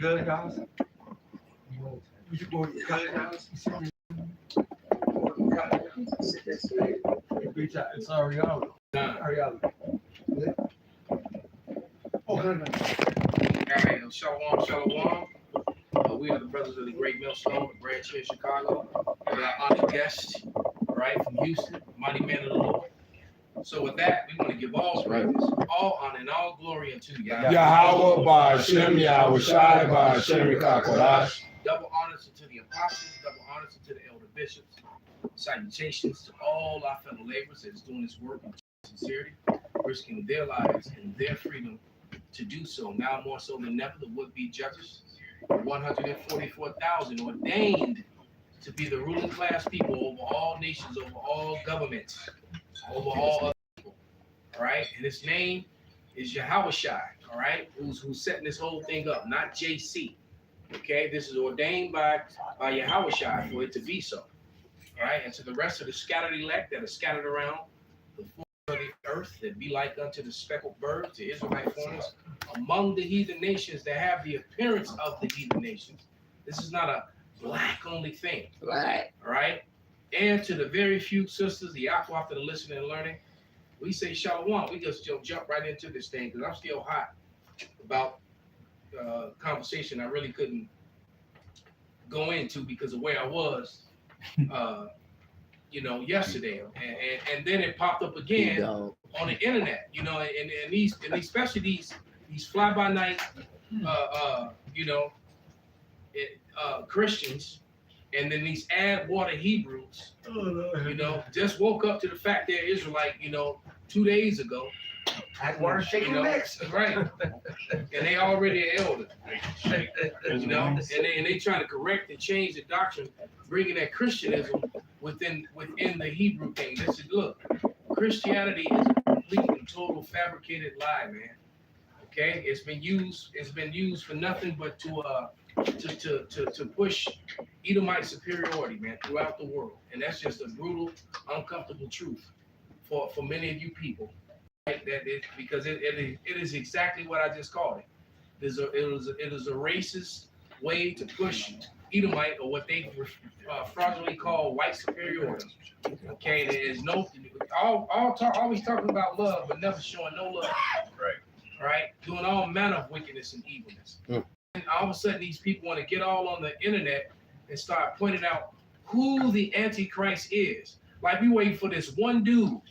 good, guys? You go cut guys? It's already out. Already out. All right, shalom, shalom. We are the brothers of the Great Millstone, the branch here in Chicago. We got our honored guest, right, from Houston, mighty man of the Lord. So with that, we want to give all praise, all honor, and all glory unto Yahweh. Yahweh Ba'Shem, Yahweh Shai Ba'Shem Yikakodash. Double honors unto the apostles, double honors unto the elder bishops. Salutations to all our fellow laborers that's doing this work in sincerity, risking their lives and their freedom to do so. Now more so than ever, the would-be judges, 144,000 ordained to be the ruling class people over all nations, over all governments, over all other people. All right, and his name is Yahweh Shai. All right, who's setting this whole thing up, not JC. Okay, this is ordained by Yahweh Shai for it to be so. All right, and to the rest of the scattered elect that are scattered around the four of the earth, that be like unto the speckled birds, the Israelite foreigners, among the heathen nations that have the appearance of the heathen nations. This is not a black only thing. Right. All right, and to the very few sisters, the aqua after the listening and learning, we say shalom. We just jump right into this thing because I'm still hot about conversation I really couldn't go into because of where I was, yesterday, and then it popped up again on the internet, and these especially these fly by night, Christians, and then these add water Hebrews, just woke up to the fact they're Israelite, 2 days ago. I want to shake your necks. Right. And they already an elder. And they trying to correct and change the doctrine, bringing that Christianism within the Hebrew thing. This is, look, Christianity is a complete and total fabricated lie, man. Okay? It's been used for nothing but to push Edomite superiority, man, throughout the world. And that's just a brutal, uncomfortable truth for many of you people. Right? Because it is exactly what I just called it. It is a racist way to push Edomite, or what they fraudulently call white superiority. Okay, there is no always talking about love, but never showing no love. Right. Right, doing all manner of wickedness and evilness. And all of a sudden, these people want to get all on the internet and start pointing out who the Antichrist is. Like we waiting for this one dude.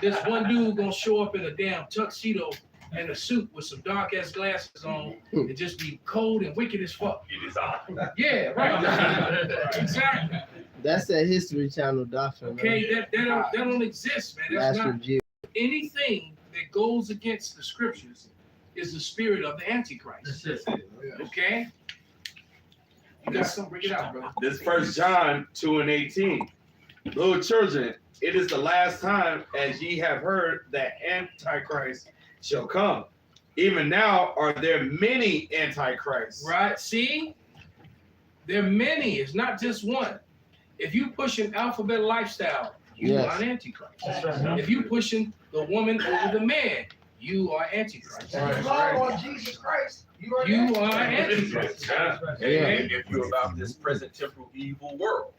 This one dude gonna show up in a damn tuxedo and a suit with some dark ass glasses on and just be cold and wicked as fuck. It is on. Yeah, right. Exactly. That's that History Channel doctrine. Okay, that don't exist, man. That's not anything that goes against the scriptures is the spirit of the Antichrist. Okay? You got something, bring it out, brother. This 1 John 2:18. Little children, it is the last time, as ye have heard, that Antichrist shall come. Even now are there many Antichrists. Right? See? There are many. It's not just one. If you push an alphabet lifestyle, you are an Antichrist. Right. If you pushing the woman over the man, you are Antichrist. On Jesus Christ, you are Antichrist. If you're about this present temporal evil world,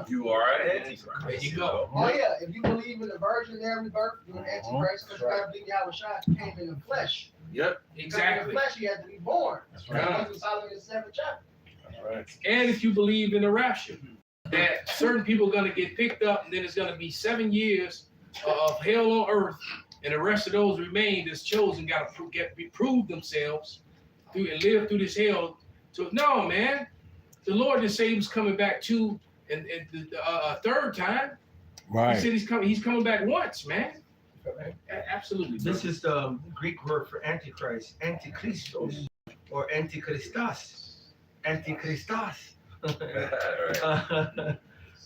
you are an Antichrist. There you go. Oh yeah, if you believe in the virgin every birth, you're an Antichrist, because you gotta believe Yahweh Shai came in the flesh. Yep. Exactly. In the flesh, he had to be born. That's right. That's what Solomon's 7th chapter. That's right. And if you believe in the rapture, that certain people are going to get picked up, and then it's going to be 7 years of hell on earth, and the rest of those remain that's chosen got to prove themselves through and live through this hell. So no, man, the Lord just said he was coming back to and the third time. Right. He said he's coming back once, man. Absolutely. This is the Greek word for Antichrist, Antichristos, or Antichristos. Antichristos.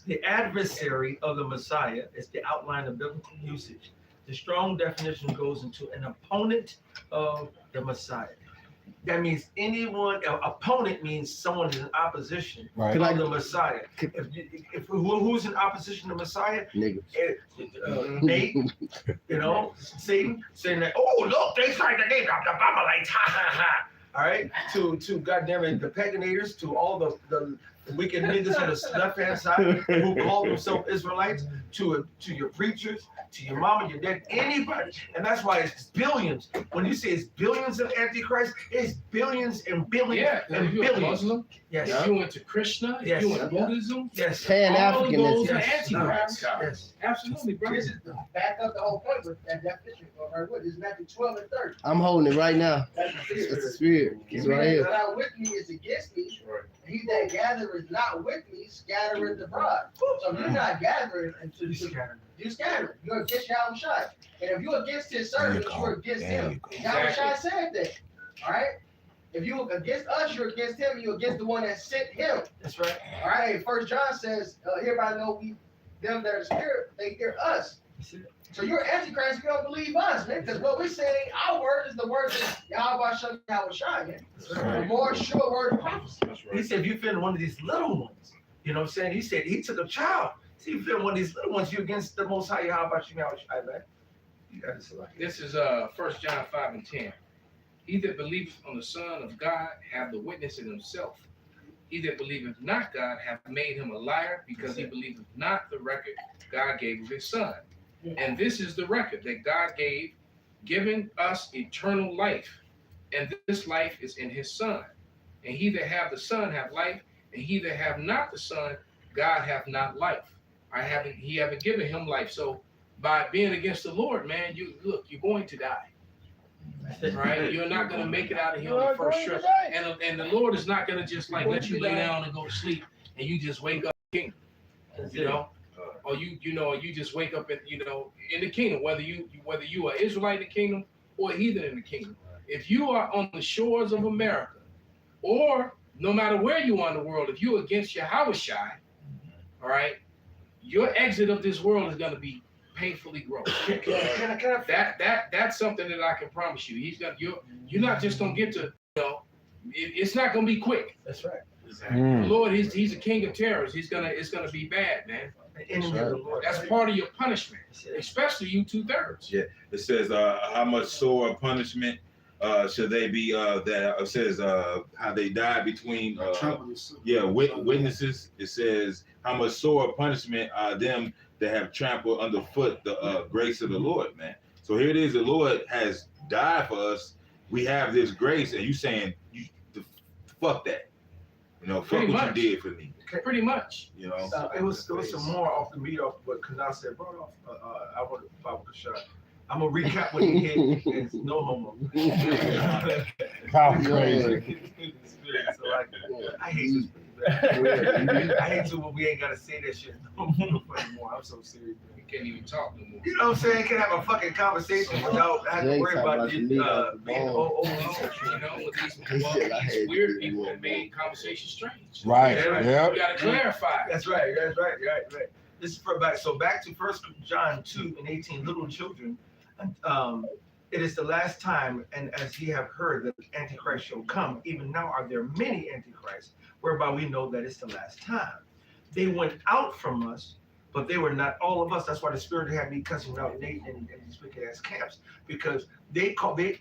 The adversary of the Messiah is the outline of biblical usage. The strong definition goes into an opponent of the Messiah. That means opponent means someone in opposition of the Messiah. Who's in opposition to Messiah? Niggas. Nate, Satan, saying that, oh, look, they tried to name the Babylonites, ha ha ha. all right, to goddamn it, the paganators, to all the wicked niggas on the left hand side who call themselves Israelites, to your preachers, to your mama, your dad, anybody. And that's why it's billions. When you say it's billions of Antichrist, it's billions and billions Yeah, and if you're a billions. Muslim, Yes. if you into Krishna, if Yes. you into Buddhism, Yes. all of those are Yes. Antichrist. Yes. Absolutely, bro. This is to back up the whole point with that definition. Or what is Matthew 12 and 30? I'm holding it right now. That's the It's spirit. the spirit. It's right He here. that is not with me is against me. He that gathereth not with me scattereth abroad. So if you're not gathering into You the scatter. you scatter. You're against Yahushua. And if you're against his servants, you're against him. Yahushua said that. All right? If you're against us, you're against him, and you're against the one that sent him. That's right. All right. First John says, hereby know we them that are spirit, they hear us. So you're antichrist if you don't believe us, man. Because what we're saying, our word is the word of Yahweh Shem Yahushua, man. The more sure word of prophecy. He said, if you offend one of these little ones, you know what I'm saying? He said, he took a child. See, if you offend one of these little ones, you're against the Most High Yahweh Shem Yahushua, man. You got to select. This is 1 John 5 and 10. He that believeth on the Son of God have the witness in himself. He that believeth not God hath made him a liar, because he believeth not the record God gave of his Son. And this is the record that God gave, giving us eternal life. And this life is in his Son. And he that have the Son have life, and he that have not the Son, God hath not life. He haven't given him life. So by being against the Lord, man, you're going to die. Right? You're not going to make it out of here on the first trip. And the Lord is not going to just like let you lay down and go to sleep and you just wake up in the kingdom, you know? Or you just wake up in the kingdom, whether you are Israelite in the kingdom or a heathen in the kingdom. If you are on the shores of America, or no matter where you are in the world, if you're against Yahushua, all right, your exit of this world is going to be painfully gross. That's something that I can promise you. You're not just gonna get to, it's not gonna be quick. That's right. The Lord, he's a king of terrors. It's gonna be bad, man. That's part of your punishment, especially you 2/3. Yeah, it says how much sore punishment should they be? That it says how they died between witnesses. It says how much sore punishment are them that have trampled underfoot the grace of the Lord, man. So here it is, the Lord has died for us. We have this grace, and you saying fuck that. Fuck Pretty what much. you did for me. Pretty much. It was some more off the meat off what Kanal said brought off. I want to Baba Kashar. I'm gonna recap what he hit. It's no homo. How crazy. So I hate this. I hate to, but we ain't gotta say that shit no more. I'm so serious. You can't even talk no more. You know what I'm saying? Can have a fucking conversation without having to worry about being With these weird people that made conversation strange. Right. Yeah. Yep. You gotta clarify. That's right. Right. This is for back. So back to 1 John 2 and 18. Little children, it is the last time, and as ye have heard that Antichrist shall come, even now are there many Antichrists, whereby we know that it's the last time. They went out from us, but they were not all of us. That's why the Spirit had me cussing out Nate and these wicked ass camps, because they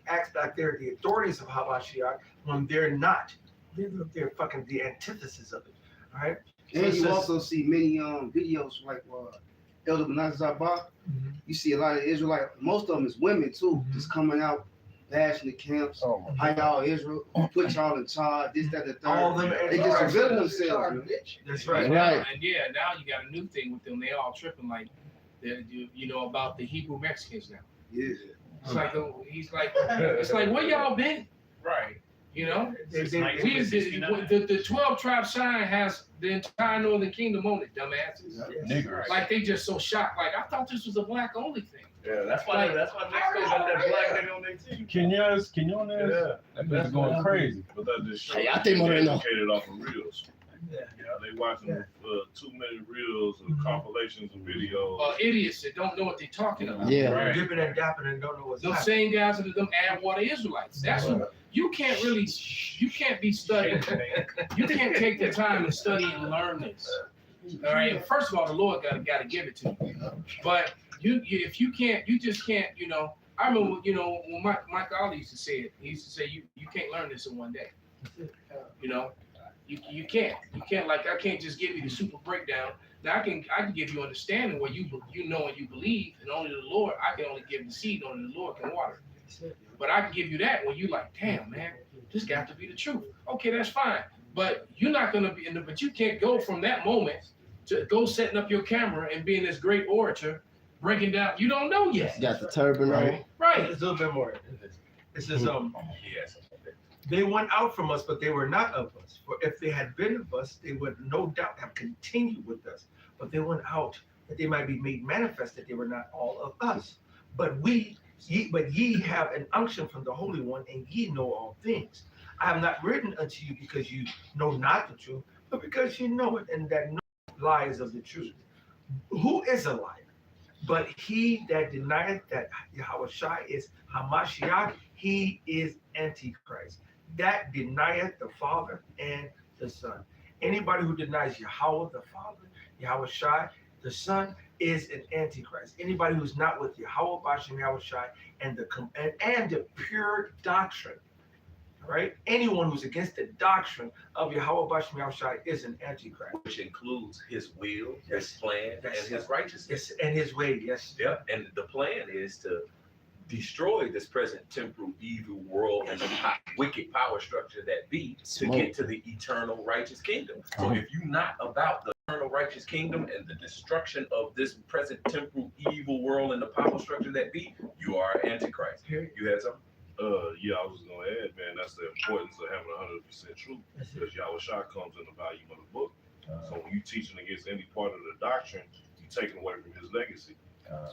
act like they're the authorities of Habashiach when they're not. They're fucking the antithesis of it. All right. And you also see many videos like Elder Benazar. You see a lot of Israelite, most of them is women too, just coming out, bashing the camps. How y'all Israel put y'all in charge, this, that, the third. All them They just revealing themselves, man. That's right. Right. And now you got a new thing with them. They all tripping like, about the Hebrew Mexicans now. Yeah. It's like where y'all been? Right. The 12 tribe sign has the entire northern kingdom on it, dumbasses. Niggas. Like they just so shocked. Like I thought this was a black only thing. Yeah, that's why Mexico got that black nigga on their team. Kenyans, that bitch going crazy. But that just shows Hey, I think more than enough. educated off of reels. Yeah. They watching 2 minute reels and compilations of videos. Idiots that don't know what they're talking about. Yeah. Right. Dipping and dapping and don't know what's Those happening. same guys are them Add-water Israelites. That's what you can't be studying. You can't take the time and study and learn this. All right. First of all, the Lord got to give it to you. But if you can't, you just can't. I remember, you know, when Mike Ali used to say it. He used to say, "You can't learn this in one day." You know, you can't. You can't, like, I can't just give you the super breakdown. Now I can give you understanding where you know and you believe, and only the Lord. I can only give the seed, only the Lord can water. But I can give you that when you like, damn man, this got to be the truth. Okay, that's fine. But you're not gonna be but you can't go from that moment to go setting up your camera and being this great orator, breaking down. You don't know yet. Got the turban on. Right. It's a little bit more. It says, Yes. they went out from us, but they were not of us. For if they had been of us, they would no doubt have continued with us. But they went out that they might be made manifest that they were not all of us. But ye have an unction from the Holy One, and ye know all things. I have not written unto you because you know not the truth, but because you know it, and that no lie is of the truth. Who is a liar? But he that denieth that Yahushua is Hamashiach, he is Antichrist. That denieth the Father and the Son. Anybody who denies Yahweh the Father, Yahushua the Son, is an Antichrist. Anybody who's not with Yahweh Bashem Yahushua and the pure doctrine, right? Anyone who's against the doctrine of Yahweh Bashem Yahushua is an Antichrist. Which includes his will, Yes. his plan, Yes. and his righteousness. Yes, and his way, yes. Yeah, and the plan is to destroy this present temporal evil world and the wicked power structure that be to get to the eternal righteous kingdom. So if you're not about the eternal righteous kingdom and the destruction of this present temporal evil world and the power structure that be, you are Antichrist. You had something? Yeah, I was gonna add, man, that's the importance of having 100% truth, because Yahushua comes in the volume of the book. So when you teaching against any part of the doctrine, you're taking away from his legacy. You're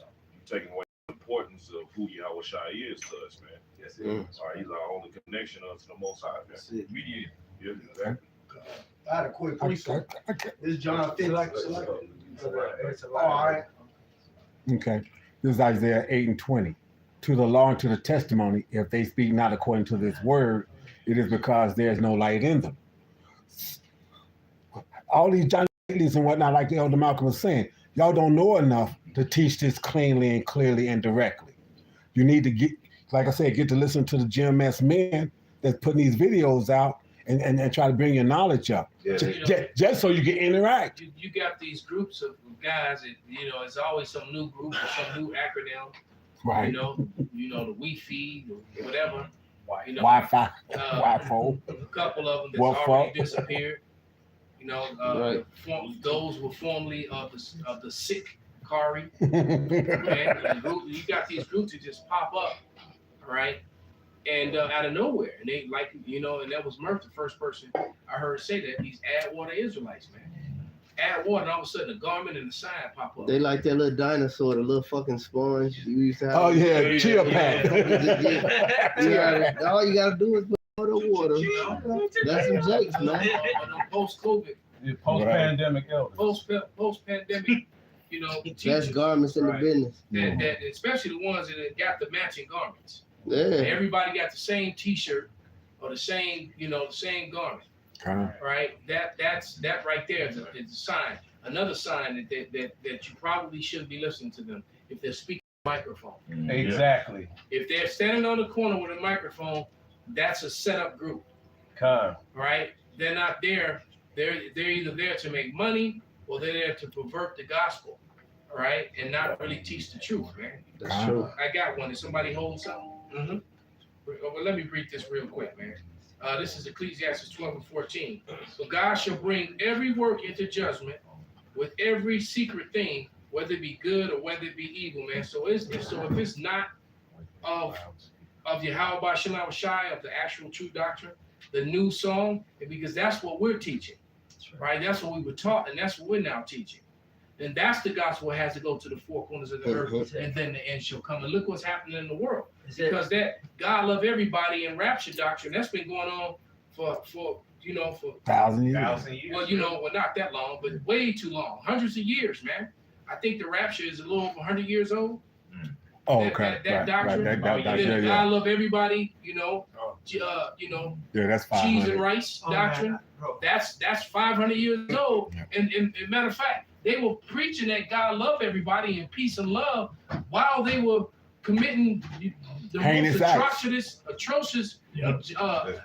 taking away the importance of who Yahushua is to us, man. Yes, All right, he's our only connection to the Most High, man. That's it. Mediator. Yeah, exactly. I had a quick question. This is John 15. It's a lie. All right. Okay. This is Isaiah 8:20. To the law and to the testimony, if they speak not according to this word, it is because there is no light in them. All these John and whatnot, like Elder Malcolm was saying, y'all don't know enough to teach this cleanly and clearly and directly. You need to get, like I said, get to listen to the GMS men that's putting these videos out and try to bring your knowledge up. Yeah. Just so you can interact. You got these groups of guys that, you know, it's always some new group or some new acronym. Right. You know the Wi-Fi or whatever. You know, Wi-Fi, Wi-Fi. a couple of them that's What already for? disappeared. You know, Right. those were formerly of the sick Kari. And you got these groups that just pop up, right? And out of nowhere, and they like, you know, and that was Murph, the first person I heard say that, these add water Israelites, man. Add water, and all of a sudden a garment and a sign pop up. They like that little dinosaur, the little fucking sponge you used to have. Oh yeah, chill pack. All you gotta do is put the water. That's some jakes, man. Post-COVID, Post-pandemic elders. post-pandemic, you know, That's teachers, garments in the right. business. that especially the ones that got the matching garments. Yeah. Everybody got the same T-shirt or the same, you know, the same garment, right? That's right there is a sign. Another sign that you probably shouldn't be listening to them if they're speaking on a microphone. Exactly. If they're standing on the corner with a microphone, that's a setup group, right? They're not there. They're either there to make money or they're there to pervert the gospel, right? And not really teach the truth, man. That's true. I got one. Did somebody hold something? Mm-hmm. Well, let me read this real quick, man. This is Ecclesiastes 12:14. But God shall bring every work into judgment with every secret thing, whether it be good or whether it be evil, man. So if it's not of Yahweh Bashem Yahushua, of the actual true doctrine, the new song, because that's what we're teaching, right? That's what we were taught, and that's what we're now teaching. And that's the gospel has to go to the four corners of the earth, and then the end shall come. And look what's happening in the world. Because that God love everybody and rapture doctrine, that's been going on for 1,000 years. Well, not that long, but way too long. Hundreds of years, man. I think the rapture is a little over 100 years old. Oh, okay. That doctrine. That God yeah. love everybody, Yeah, that's cheese 500. and rice doctrine. That's 500 years old. Yeah. And matter of fact, they were preaching that God love everybody and peace and love while they were committing the Heinous most acts. atrocious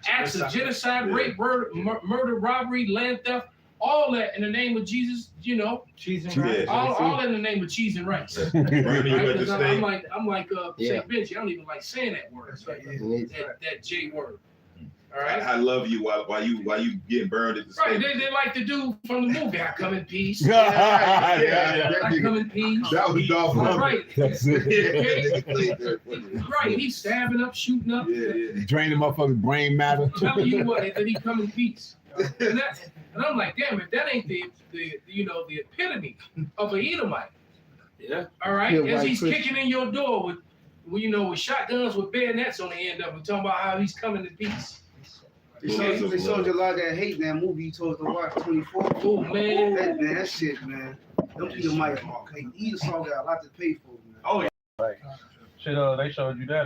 acts of genocide, rape, murder, robbery, land theft, all that in the name of Jesus, you know, Cheese and Yeah. rice. all in the name of cheese and rice. Burning you Right? at the 'Cause stake. I'm like Yeah. St. Benji. I don't even like saying that word. That's right. That J word. All right. I love you while you getting burned at the Right, stake. they like the dude from the movie. I come in peace. Yeah. I come in peace. That was Dolph Lundgren. Right, That's it. right. He's stabbing up, shooting up. Drain the motherfucker's brain matter. Telling you what, that he come in peace. And I'm like, damn, if that ain't the epitome of a Edomite. Yeah. All right, Yeah, as white he's Christian. kicking in your door with with shotguns with bayonets on the end of it, talking about how he's coming in peace. They showed you a lot of that hate in that movie you told us to watch, 24. Oh man. That shit, man. Them Edomites, hey, Esau got a lot to pay for, man. Oh, yeah. Shit, they showed you that,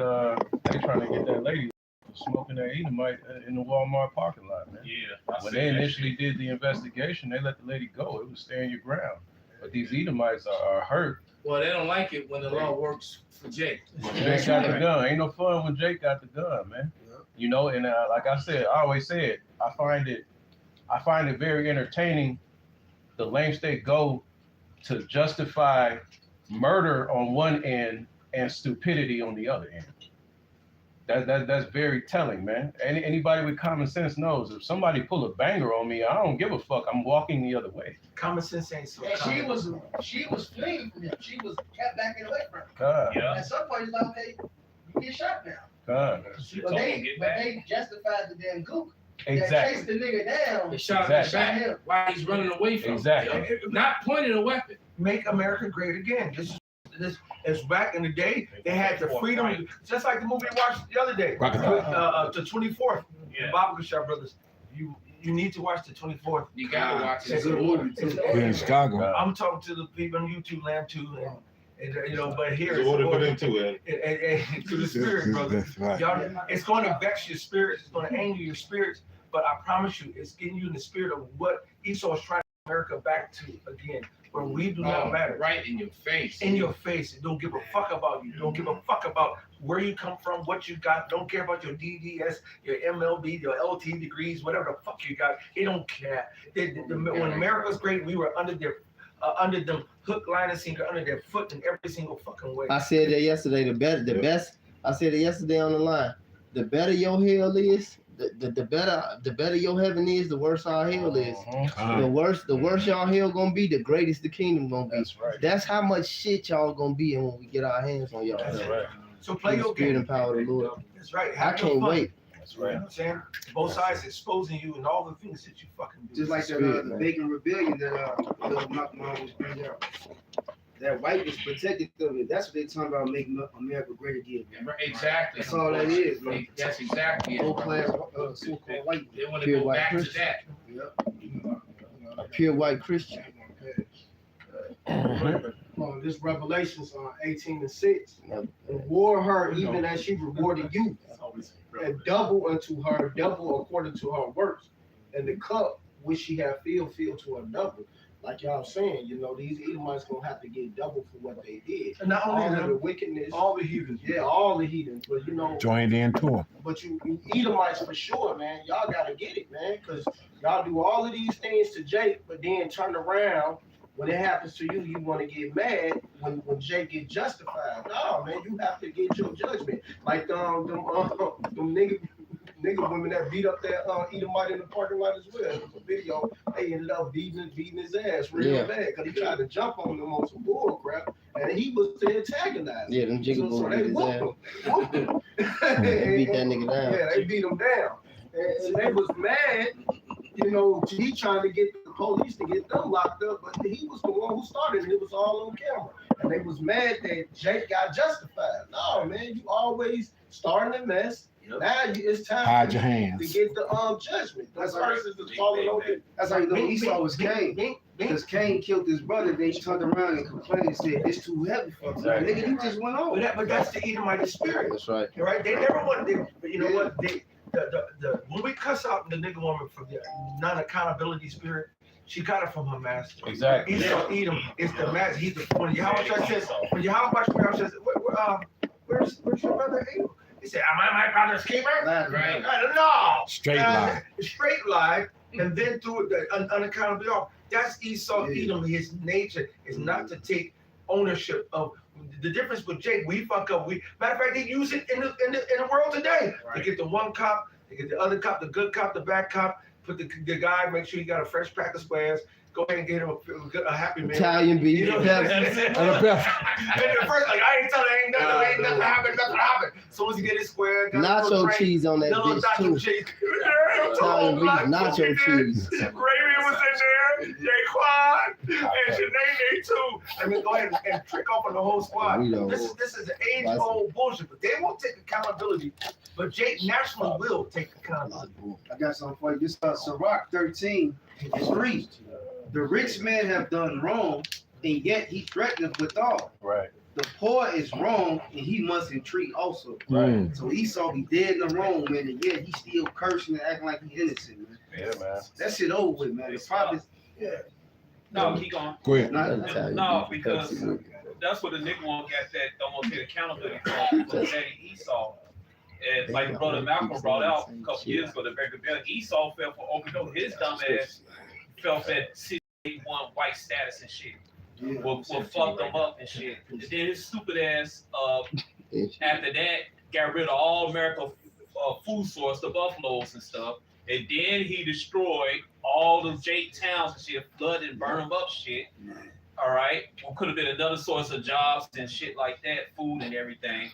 they trying to get that lady smoking that Edomite in the Walmart parking lot, man. Yeah. When they initially did the investigation, they let the lady go. It was stand your ground. But these Edomites are hurt. Well, they don't like it when the law works for Jake. Jake got the gun. Ain't no fun when Jake got the gun, man. You know, and like I said, I always said, I find it very entertaining the lengths they go to justify murder on one end and stupidity on the other end. That's very telling, man. Anybody with common sense knows if somebody pull a banger on me, I don't give a fuck. I'm walking the other way. Common sense ain't so. And common. she was fleeing from him. She was kept backing away from him. God, At some point, it's like, okay, you get shot now. God. But they justified the damn gook. Exactly. That chased the nigga down. They shot Exactly. him back while he's running away from Exactly. him. Not pointing a weapon. Make America great again. This is back in the day. They had the freedom, just like the movie we watched the other day. The 24th. The Bob Shop Brothers. You need to watch the 24th. You gotta watch It's it. a good movie, too. Here in Chicago. I'm talking to the people on YouTube land too, and you know, but here It's it's order for order them too, Ed. and to the spirit, brother. That's right. Y'all, it's going to vex your spirits. It's going to anger your spirits. But I promise you, it's getting you in the spirit of what Esau is trying to bring America back to again, where we do not matter. Right in your face. In your face. It don't give a fuck about you. Don't give a fuck about where you come from, what you got. Don't care about your DDS, your MLB, your LT degrees, whatever the fuck you got. They don't care. When America was great, we were under them hook, line, and sinker, under their foot in every single fucking way. I said that yesterday. The best. I said it yesterday on the line. The better your hell is, the better your heaven is, the worse our hell is. The worse y'all hell gonna be, the greatest the kingdom gonna be. That's right. That's how much shit y'all gonna be in when we get our hands on y'all. That's right. So play In the your spirit game. and power of the Lord. That's right. I Have your can't fun. wait. That's You know right. what I'm saying? Both sides exposing you and all the things that you fucking do. Just like that Spirit, the man. Bacon Rebellion that Little Malcolm always brings out. That whiteness protected them. That's what they talking about, making America great again. Exactly. That's all that is, man. That's exactly it. Low class, so-called white. They want to Pure go white back to Christian. that. A pure white Christian. This Revelations 18:6. Reward her even as she rewarded you. And double unto her, double according to her works. And the cup which she had filled to her double. Like y'all saying, you know, these Edomites gonna have to get double for what they did. And not only All of the them, wickedness, all the heathens. yeah, all the heathens. But you know, Joined in tour. but you Edomites for sure, man. Y'all gotta get it, man, because y'all do all of these things to Jake, but then turn around when it happens to you, you want to get mad when Jake get justified. No, man, you have to get your judgment. Like them nigga women that beat up that Edomite in the parking lot as well. It was a video. They ended up beating his ass real bad because he tried to jump on them on some bull crap, and he was the antagonizer. Yeah, them jiggle So boys they beat his ass. whooped him. They beat that nigga down. Yeah, they beat him down. And they was mad, you know, he trying to get the police to get them locked up, but he was the one who started it. It was all on camera. And they was mad that Jake got justified. No, man, you always starting a mess. Now it's time Hide to your hands. get the judgment. That's versus is falling on it. That's how you know Esau was Cain. Because Cain killed his brother, then he turned around and complained and said, it's too heavy for me. Exactly. Nigga, you just went on. But that's the Edomite spirit. That's right. Right? They never wanted. But you know what? The when we cuss out the nigga woman for the non-accountability spirit, she got it from her master. Exactly. Esau Edom is the master. He's the when Yahweh says where's your brother Abel? He said, am I my brother's keeper? Right. No. Straight lie. Straight lie, and then through the unaccountable off. That's Esau, Edom. His nature is not to take ownership of. The difference with Jake, we fuck up. Matter of fact, they use it in the world today. Right. They get the one cop, they get the other cop, the good cop, the bad cop. Put the guy, make sure you got a fresh pack of squares. Go ahead and get him a happy meal. Italian beef. You know, Pepsi. and at first, like, I ain't telling you, ain't nothing happened. As soon as you get it square, Nacho cheese on that little bitch nacho too. cheese. Italian beef, nacho cheese. Raymond was in there, Jaquan, and Shanae too. I mean, go ahead and trick off on the whole squad. This is an age-old bullshit, but they won't take accountability. But Jake nationally will take accountability. I got something for you. This Sirach 13:3. The rich man have done wrong, and yet he threateneth withal. Right. The poor is wrong, and he must entreat also. Right. So Esau be dead in the wrong, man, and yet he still cursing and acting like he innocent, man. Yeah, man. That shit over with, man. The prophets, No, keep going. Go ahead. No, because that's what the nigga won't get that don't want to take accountability for daddy Esau. And like Brother Malcolm brought out a couple years ago, the very bill, Esau fell for overdose. His dumb ass fell for that 61 white status and shit. Will fuck them up and shit. And then his stupid ass, after that, got rid of all America food source, the buffaloes and stuff. And then he destroyed all the Jake towns and shit, flood and burn them up shit. All right. What could have been another source of jobs and shit like that, food and everything.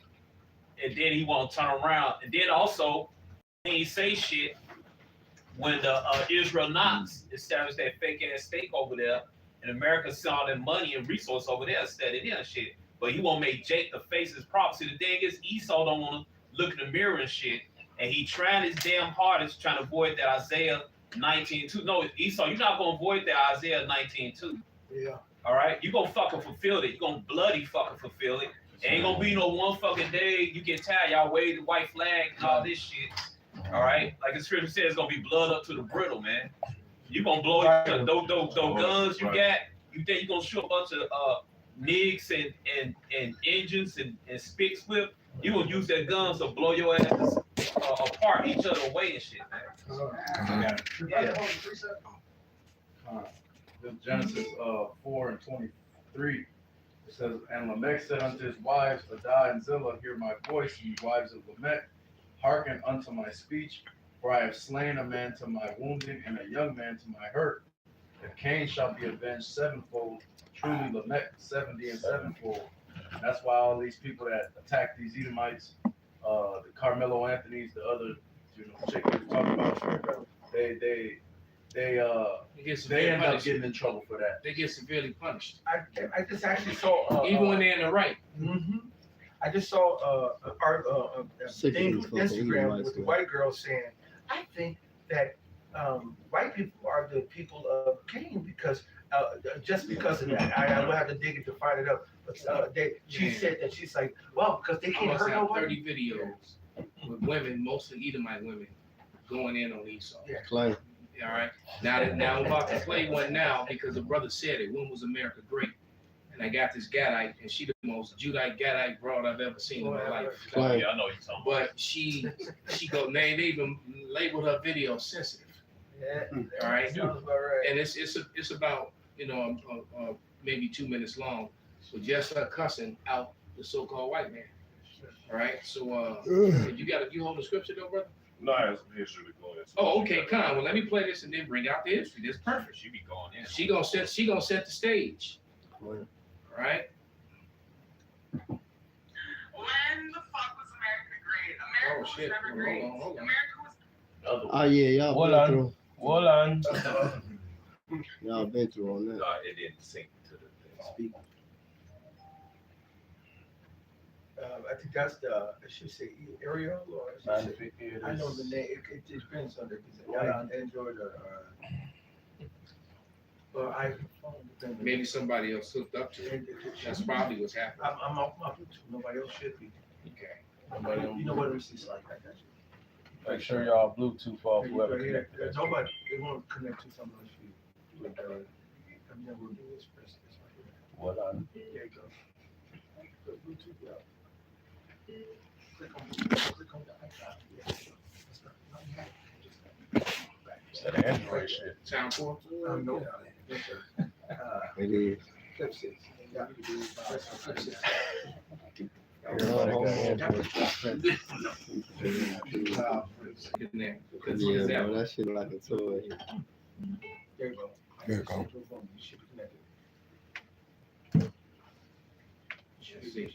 And then he won't turn around. And then also, he say shit when the Israel Knox established that fake ass stake over there, and America saw that money and resource over there instead of and shit. But he won't make Jake the face of his problem. See, the thing is, Esau don't want to look in the mirror and shit. And he trying his damn hardest trying to avoid that Isaiah 19:2. No, Esau, you're not gonna avoid that Isaiah 19:2. Yeah. All right, you're gonna fucking fulfill it. You're gonna bloody fucking fulfill it. Ain't gonna be no one fucking day you get tired, y'all wave the white flag and all this shit. All right, like the scripture says, it's gonna be blood up to the brittle, man. You gonna blow it. Those guns you got. You think you gonna shoot a bunch of nigs and engines and spicks with? You gonna use that guns to blow your asses apart, each other away and shit, man. Genesis 4:23. It says, and Lamech said unto his wives, Adah and Zillah, hear my voice, ye wives of Lamech, hearken unto my speech, for I have slain a man to my wounding, and a young man to my hurt. If Cain shall be avenged sevenfold, truly Lamech 70 and sevenfold. And that's why all these people that attack these Edomites, the Carmelo Anthony's, the other, chick we were talking about, they end up getting in trouble for that. They get severely punished. I just actually saw even when they're in the right. Mm-hmm. I just saw a thing on Instagram with the white girl saying, I think that white people are the people of Cain because just because of that. I don't have to dig it to find it up. But she said that she's like, well, because they can't hurt nobody. 30 videos with women, mostly Edomite women, going in on Esau. Yeah. Play. All right. Now I'm about to play one now because the brother said it. When was America great? And I got this Gadite, and she the most Judite Gadite broad I've ever seen in my life. Play. Yeah, I know you're talking. But she go, they even labeled her video sensitive. Yeah. All right. Sounds about right. And it's about maybe 2 minutes long, with just her cussing out the so-called white man. All right. So you hold the scripture though, brother? No, I have some history to go into. Oh, okay, come on. Well, let me play this and then bring out the history. This is perfect. She be going in. She gonna set the stage. All right. When the fuck was America great? America Oh shit. was never great. Hold on. America was. Oh yeah, y'all Hold been on. through. Hold on. Y'all been through on that. No, it didn't sink to the thing. I think that's I should say Ariel or I should say, I know the name. It depends on the Android or iPhone. Maybe somebody else hooked up to it. That's probably what's happening. I'm off my Bluetooth. Nobody else should be. Okay. You know what it is like. I got you. Make sure y'all Bluetooth off whoever connected. Yeah, nobody. They won't connect to something else. I've never do this. Press this right here. What on? There you go. Put Bluetooth out. Click on the icon. That Android shit. Sound cool? No. It is. Flip six. Yeah. Flip six. Lord, hold on. Yeah, bro, that shit like a toy. There you go. There you go. You should be connected. You should be connected.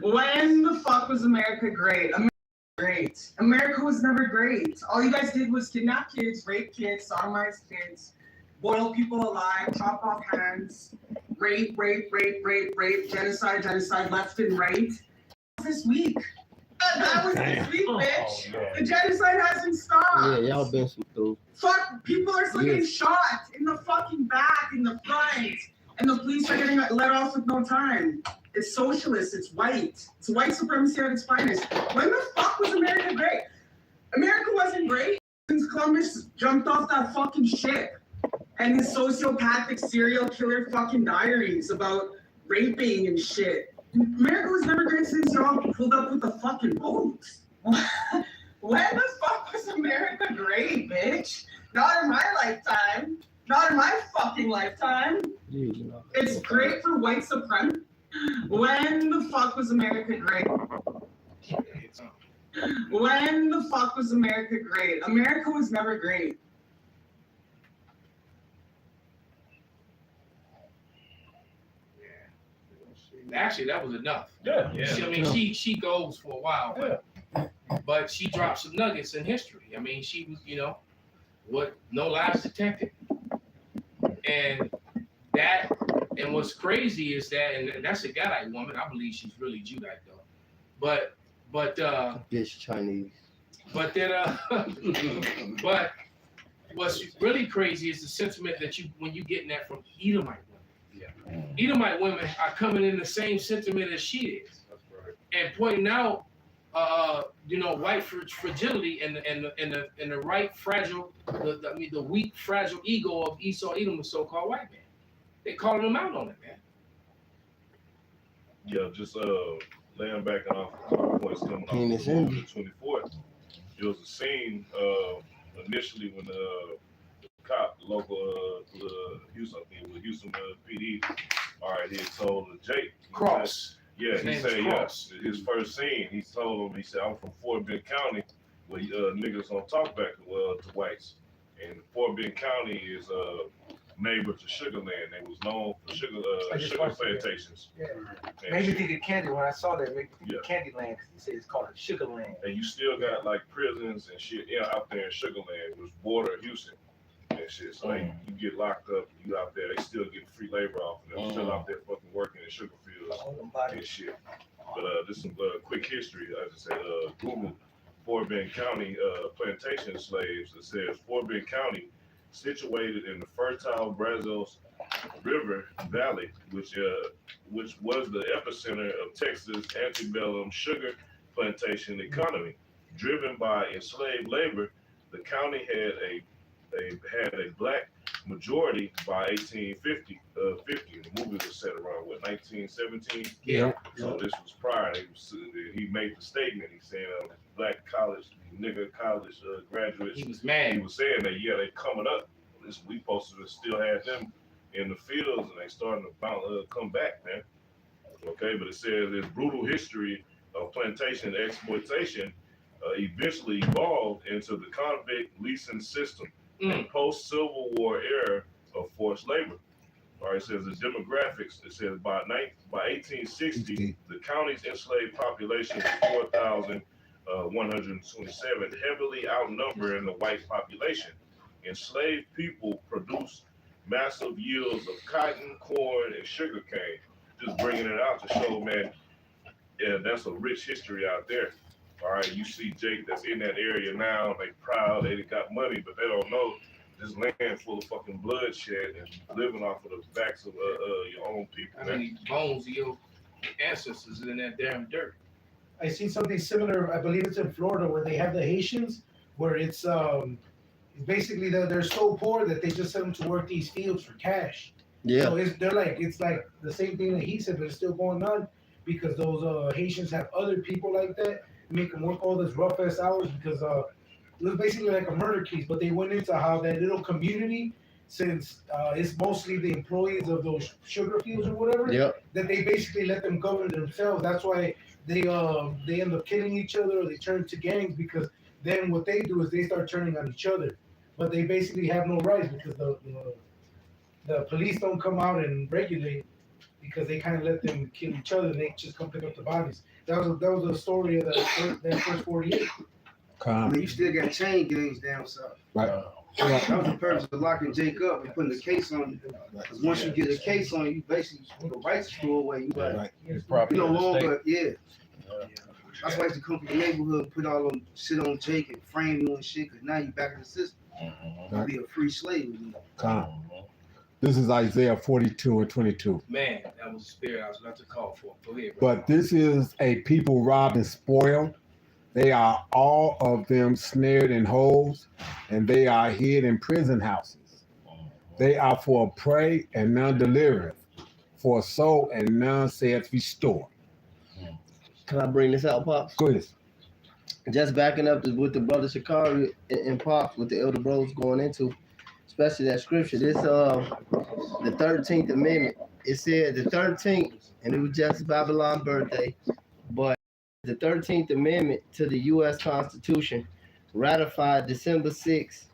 When the fuck was America great? America great. America was never great. All you guys did was kidnap kids, rape kids, sodomize kids, boil people alive, chop off hands, rape, genocide, left and right. This week. That was this week, bitch. The genocide hasn't stopped. Yeah, y'all been through. Fuck, people are still getting shot in the fucking back, in the front, and the police are getting let off with no time. It's socialist, it's white supremacy at its finest. When the fuck was America great? America wasn't great since Columbus jumped off that fucking ship and his sociopathic serial killer fucking diaries about raping and shit. America was never great since y'all pulled up with the fucking boats. When the fuck was America great, bitch? Not in my lifetime. Not in my fucking lifetime. It's great for white supremacy. When the fuck was America great? When the fuck was America great? America was never great. Actually, that was enough. Yeah. I mean, she goes for a while, but she dropped some nuggets in history. I mean, she was, no lies detected, and what's crazy is that, and that's a Gadite woman. I believe she's really Judite though, but bitch Chinese. But then but what's really crazy is the sentiment that when you getting that from Edomite women. Edomite women are coming in the same sentiment as she is, and pointing out, white fragility and the right fragile, the weak fragile ego of Esau, Edom, the so-called white man. They calling them out on it, man. Yeah, just laying back on off the points coming off the 24th. There was a scene initially when the cop, the local Houston PD, all right, he had told Jake Cross. He said his first scene. He told him, he said, I'm from Fort Bend County, where niggas don't talk back to whites. And Fort Bend County is neighbor to Sugar Land. They was known for sugar plantations. Yeah. Made me think of candy when I saw that. Made me think of Candy Land, because he said it's called a Sugar Land. And you still got like prisons and shit out there in Sugar Land, which border Houston and shit. So you get locked up, you out there, they still get free labor off of them. Still out there fucking working in sugar fields and shit. But just some quick history. I just said Google Fort Bend County plantation slaves. It says Fort Bend County, situated in the fertile Brazos River Valley, which was the epicenter of Texas antebellum sugar plantation economy. Driven by enslaved labor, the county had a black majority by 1850. The movie was set around 1917. Yeah. So this was prior. He made the statement. He said, "Black college graduates." He was mad. He was saying that they coming up. We supposed to still have them in the fields, and they starting to come back, man. Okay, but it says this brutal history of plantation exploitation eventually evolved into the convict leasing system and post-Civil War era of forced labor. All right, it says the demographics. It says by 1860, the county's enslaved population was 4,127, heavily outnumbering the white population. Enslaved people produced massive yields of cotton, corn, and sugar cane. Just bringing it out to show, man, that's a rich history out there. All right, you see Jake that's in that area now, they proud, they got money, but they don't know this land full of fucking bloodshed and living off of the backs of your own people. How many bones of your ancestors in that damn dirt? I see something similar. I believe it's in Florida where they have the Haitians, where it's basically they're so poor that they just send them to work these fields for cash. Yeah. So it's like the same thing that he said, but it's still going on because those Haitians have other people like that, make them work all this rough ass hours because it was basically like a murder case. But they went into how that little community, since it's mostly the employees of those sugar fields or whatever, Yep. that they basically let them govern themselves. That's why they end up killing each other or they turn to gangs because then what they do is they start turning on each other. But they basically have no rights because the police don't come out and regulate because they kind of let them kill each other. They just come pick up the bodies. That was the story of that first 48. I mean, you still got chain gangs down south. Right. That was the purpose of locking Jake up and putting the case on you. Because once you get a case on you, basically the rights throw away. You like, you no longer, yeah. That's why I used to come from the neighborhood and put all them shit on Jake and frame you and shit. Because now you back in the system. You be a free slave again. This is Isaiah 42 and 22. Man, that was the spirit I was about to call for. Go ahead, bro. But this is a people robbed and spoiled. They are all of them snared in holes, and they are hid in prison houses. They are for a prey and none delivereth, for a soul and none saith restore. Can I bring this out, Pops? Go ahead. Just backing up with the brother Shakari and Pops, with the elder bros going into, especially that scripture. This the 13th Amendment. It said the 13th, and it was just Babylon's birthday, but the 13th Amendment to the U.S. Constitution, ratified December 6,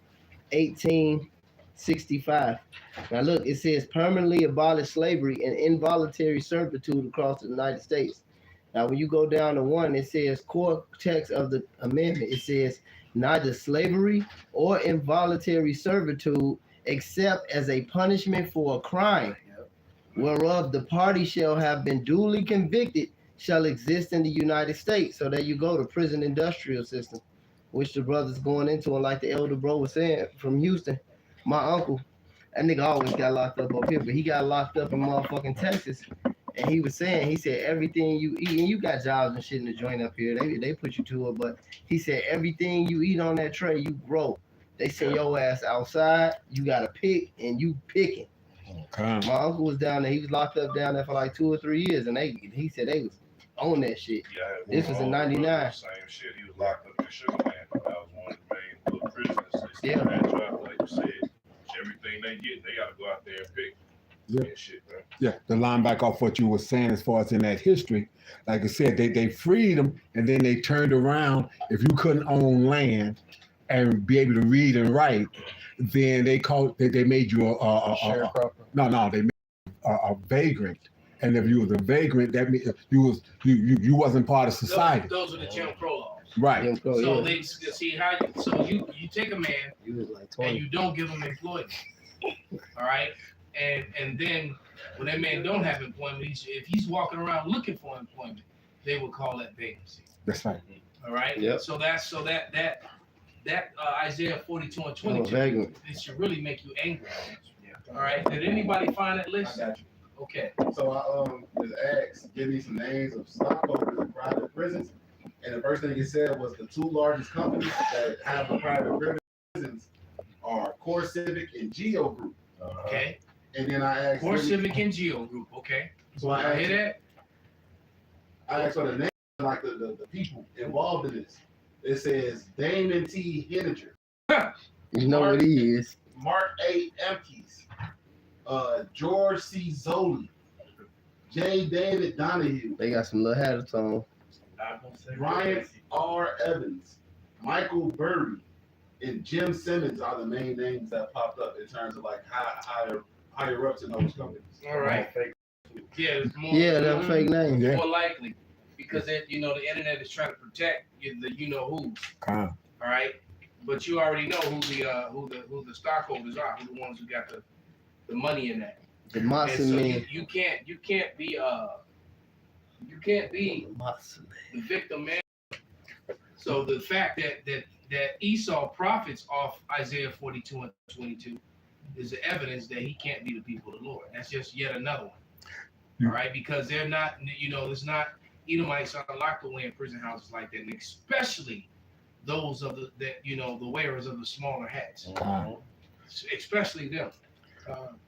1865. Now look, it says permanently abolish slavery and involuntary servitude across the United States. Now, when you go down to 1, it says core text of the amendment. It says neither slavery or involuntary servitude, except as a punishment for a crime, whereof the party shall have been duly convicted, shall exist in the United States. So there you go, the prison industrial system, which the brother's going into. And like the elder bro was saying from Houston, my uncle, that nigga always got locked up here, but he got locked up in motherfucking Texas. And he was saying, he said, everything you eat, and you got jobs and shit in the joint up here, they put you to it, but he said, everything you eat on that tray, you grow. They send your ass outside, you got to pick, and you picking. My uncle was down there, he was locked up down there for like 2 or 3 years, and he said they was on that shit. This was in 99. Same shit, he was locked up in Sugar Man. That was one of the main little prisons. They Yeah. that job, like you said. Everything they get, they got to go out there and pick. Yeah. Shit, man. Yeah, the line back off what you were saying as far as in that history, like I said, they freed them and then they turned around. If you couldn't own land and be able to read and write, then they made you they made a vagrant. And if you was a vagrant, that means you wasn't part of society. Those are the Jim Crow laws. Right. So they see how you take a man and you don't give him employment. All right. And then when that man don't have employment, if he's walking around looking for employment, they will call that vacancy. That's right. All right. Yep. So that Isaiah 42 and 22, it should really make you angry. All right. Did anybody find that list? Okay. So I just asked, give me some names of stockholders in private prisons, and the first thing it said was the 2 largest companies that have the private prisons are Core Civic and Geo Group. Okay. And then I asked Core Civic and Geo Group. Okay. So I hear that? I asked for the name, like the people involved in this. It says Damon T. Henninger. You know what he is. Mark A. Emkes. George C. Zoli. J. David Donahue. They got some little hats on. Brian R. Evans. Michael Burry. And Jim Simmons are the main names that popped up in terms of like higher ups in those companies. All right. Yeah, it's more, they're fake names. More likely, because the internet is trying to protect the who's. All right, but you already know who the stockholders are, who the ones who got the money in that. The Massa man. You can't be the victim man. So the fact that Esau profits off Isaiah 42 and 22 is the evidence that he can't be the people of the Lord. That's just yet another one. All right, because they're not, it's not Edomites are locked away in prison houses like that, and especially those of the the wearers of the smaller hats, especially them.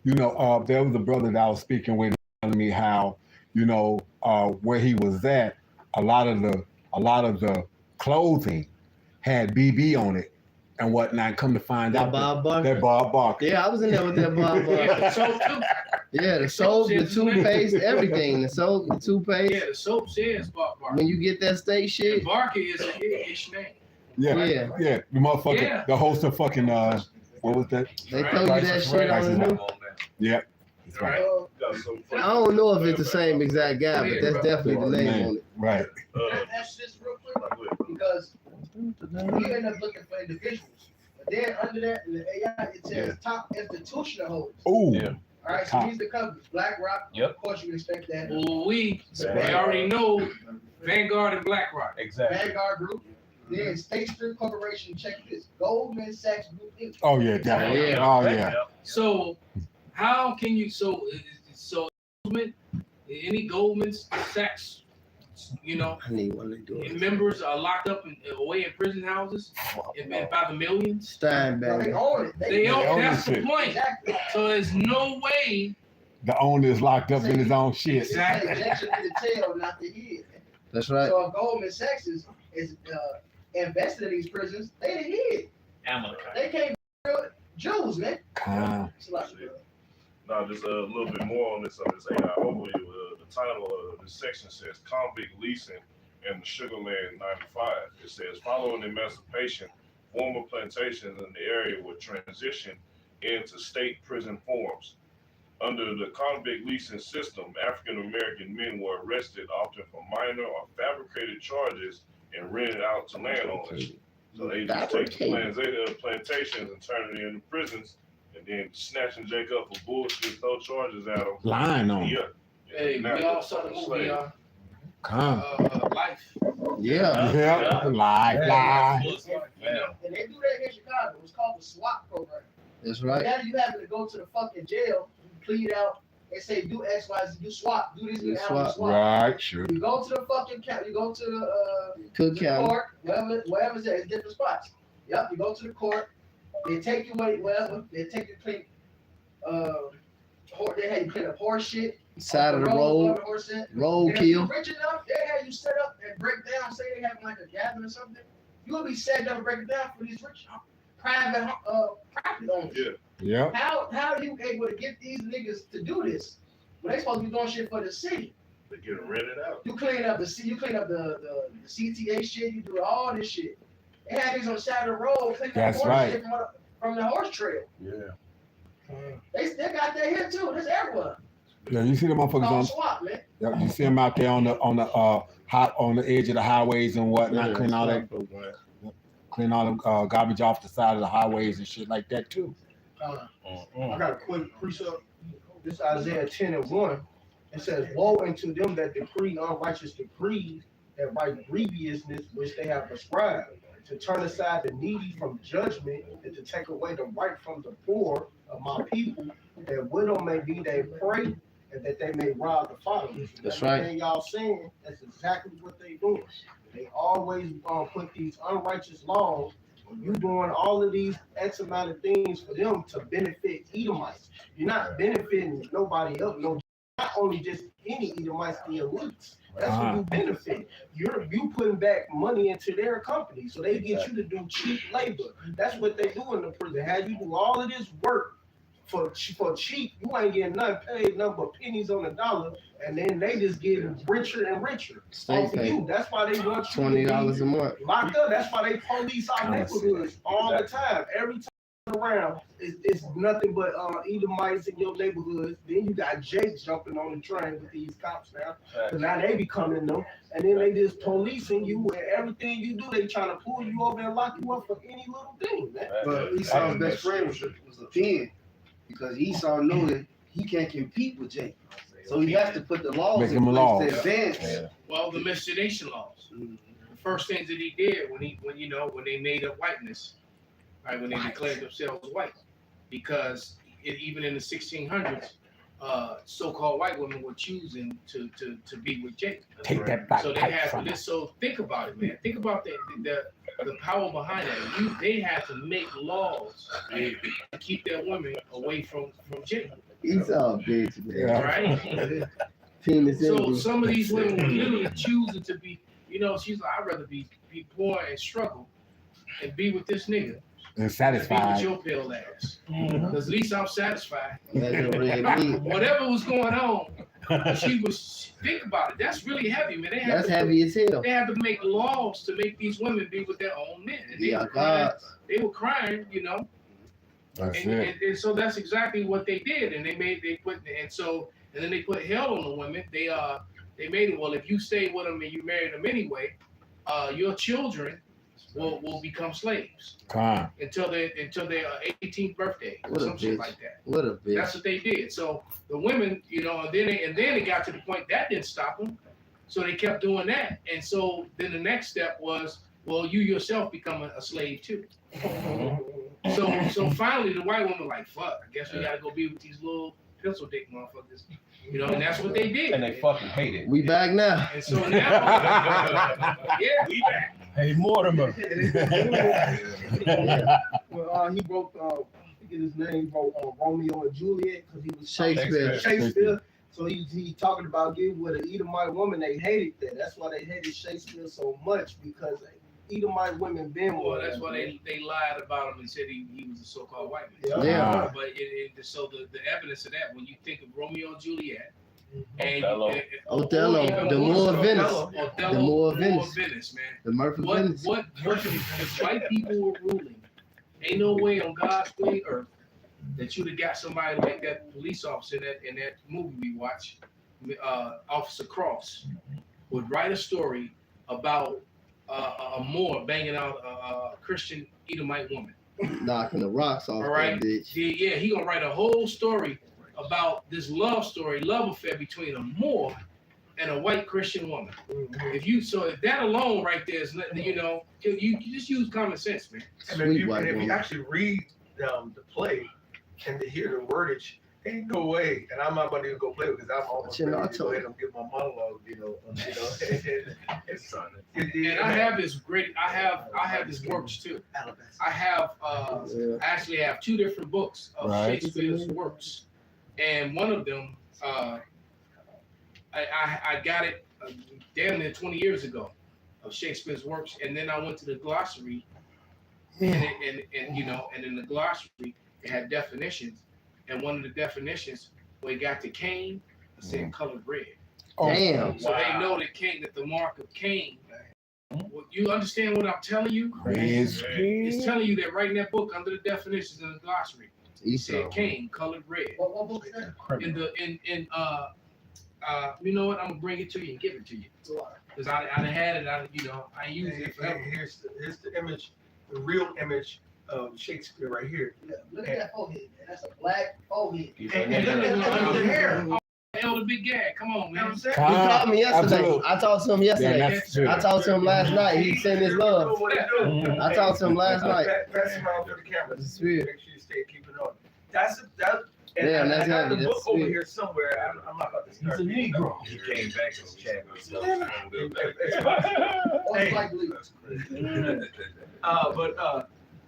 There was a brother that I was speaking with telling me how, where he was at, a lot of the clothing had BB on it and whatnot. Come to find out Bob Barker. that Bob Barker. Yeah, I was in there with that Bob Barker. Yeah, the soap, the toothpaste, everything. The soap, the toothpaste. Yeah, the soap says Bob Barker. When you get that state shit. And Barker is a hit-ish name. Yeah. The motherfucker, the host of fucking what was that? They throw you that shit on the news. Yeah. Right. I don't know if it's the same exact guy, but that's definitely the name on it. Right. That's just real quick because we end up looking for individuals. But then under that, in the AI, it says top institutional holders. Oh. Yeah. All right, so these are the companies. BlackRock, Yep. Of course, you would expect that. They already know Vanguard and BlackRock. Exactly. Vanguard Group. Then State Street Corporation, check this. Goldman Sachs Group Inc. Oh yeah, definitely. Oh yeah. So how can you any Goldman Sachs, I need one to do it. members are locked up away in prison houses and by the millions? Steinbeck. They own it. They own. That's the shit. point. Exactly. So there's no way. The owner is locked up in his own shit. Exactly. Injection in the tail, not the head. That's right. So if Goldman Sachs is invested in these prisons, they the head. Amalekite. They can't be real Jews, man. It's like, Now, just a little bit more on this AI overview. The title of this section says Convict Leasing and the Sugarland 95. It says, following emancipation, former plantations in the area were transitioned into state prison forms. Under the convict leasing system, African American men were arrested often for minor or fabricated charges and rented out to landowners. So they just take the plantations and turn it into prisons, and then snatching Jake up for bullshit, throw charges at him. Lying on him. Yeah. Hey, we all saw the movie, Life. Yeah. Yeah. Lie. and they do that in Chicago. It's called the SWAT program. That's right. Now you having to go to the fucking jail, you plead out, and say do X, Y, Z, do SWAT, do this, do that, SWAT. Right. Sure. You go to the fucking county, you go to the Cook County. court, wherever's there, it's different spots. Yep, you go to the court, they take you away, wherever, they take you clean, they had you clean up horse shit. Side of the road, roadkill. Rich enough, they had you set up and break down, say they have like a gathering or something. You will be set up and break it down for these rich private property owners. Yeah. How are you able to get these niggas to do this when they supposed to be doing shit for the city? They get rented out. You clean up the CTA shit. You do all this shit. They had these on the side of the road cleaning up horse shit from the horse trail. Yeah. They got that here too. There's everywhere. Yeah, you see the motherfuckers on SWAT, man. Yeah, you see them out there on the edge of the highways and whatnot, clean all the garbage off the side of the highways and shit like that too. I got a quick precept. This is Isaiah 10:1. It says, "Woe unto them that decree unrighteous decrees, that write grievousness which they have prescribed, to turn aside the needy from judgment, and to take away the right from the poor of my people, that widow may be their prey, and that they may rob the fatherless." That's right. Everything y'all saying, that's exactly what they doing. They always put these unrighteous laws. You doing all of these X amount of things for them to benefit Edomites. You're not benefiting nobody else. No, not only just any Edomites, the elites. That's what you benefit. You putting back money into their company, so they get you to do cheap labor. That's what they do in the prison. Have you do all of this work for cheap? You ain't getting nothing paid, nothing but pennies on the dollar, and then they just getting richer and richer off of you. That's why they want you $20 a month. Locked up. That's why they police our neighborhoods all the time. Every time around, it's nothing but Edomites in your neighborhoods. Then you got Jake jumping on the train with these cops now. So now they be coming them, and then they just policing you, and everything you do, they trying to pull you over and lock you up for any little thing, man. But Esau's best friend was a pen, because Esau knew that he can't compete with Jacob. So he has to put the laws Make in him place laws. to advance. Well, the miscegenation laws. The first things that he did when they made up whiteness, right, when they declared themselves white, because even in the 1600s, so-called white women were choosing to be with Jacob. Take that back. So they had to this. So think about it, man. Think about the power behind that. They had to make laws to keep their women away from Jacob. He's all bitch, man. Right? Penis So envy. some of these women were literally choosing to be, she's like, I'd rather be poor and struggle and be with this nigga And than be with satisfied. your pale ass. Because at least I'm satisfied. That's a red meat. Whatever was going on, she was. Think about it. That's really heavy, man. That's heavy as hell. They had to make laws to make these women be with their own men. And Yeah, God. they were crying, That's and, it. and so that's exactly what they did. And then they put hell on the women. They made it, well, if you stay with them and you marry them anyway, your children will become slaves Con. until their 18th birthday or What a some shit bitch. like that. What a bitch. That's what they did. So the women, and then it got to the point that didn't stop them. So they kept doing that. And so then the next step was, well, you yourself become a slave too. So finally the white woman like, fuck, I guess we gotta go be with these little pencil dick motherfuckers. And that's what they did. And they fucking hate it. We back now. And so now, yeah, we back. Hey, Mortimer. Well, he wrote, I forget his name, he wrote Romeo and Juliet because he was Shakespeare. Shakespeare. So he talking about getting with an Edomite woman. They hated that. That's why they hated Shakespeare so much because Edomite women been Well, with that's him. why they lied about him and said he was a so-called white man. Yeah. But so the evidence of that, when you think of Romeo and Juliet, and Othello, the Moor of Venice. The Moor of Venice. Man. The Murphy What Venice. if white people were ruling? Ain't no way on God's green earth that you'd have got somebody like that police officer in that movie we watched, Officer Cross, would write a story about a Moor banging out a Christian Edomite woman. Knocking the rocks off All right. that bitch. Yeah, he gonna write a whole story about this love affair between a Moor and a white Christian woman. If that alone right there is nothing, you just use common sense, man. And if you actually read the play and to hear the wordage, ain't no way. And I'm not about to go play it because I'm almost ready to go ahead and give my monologue. And I have this great. I have this works too. I have I actually have two different books of Shakespeare's works, and one of them I got it damn near 20 years ago of Shakespeare's works, and then I went to the glossary, and in the glossary it had definitions, and one of the definitions when it got to Cain, it said colored red. Damn. So they know that the mark of Cain. Well, you understand what I'm telling you? It's telling you that right in that book under the definitions in the glossary. It said Cain, colored red. What book is that? You know what? I'm gonna bring it to you and give it to you. Because I done had it. I use it forever. Here's the image, the real image of Shakespeare right here. Yeah, look at that forehead, man. That's a black forehead. And look at the hair. Elder Big Gag, come on, man. He called me yesterday. Absolutely. I talked to him yesterday. Yeah, that's true. I talked to him last night. He sent his love. I talked to him last night. Pass him out to the camera. It's weird. Make sure you stay keeping on. That's. And Yeah, I that's got heavy. the That's book over sweet. here somewhere. I'm not about to start. He's a Negro. He came back and chat with stuff.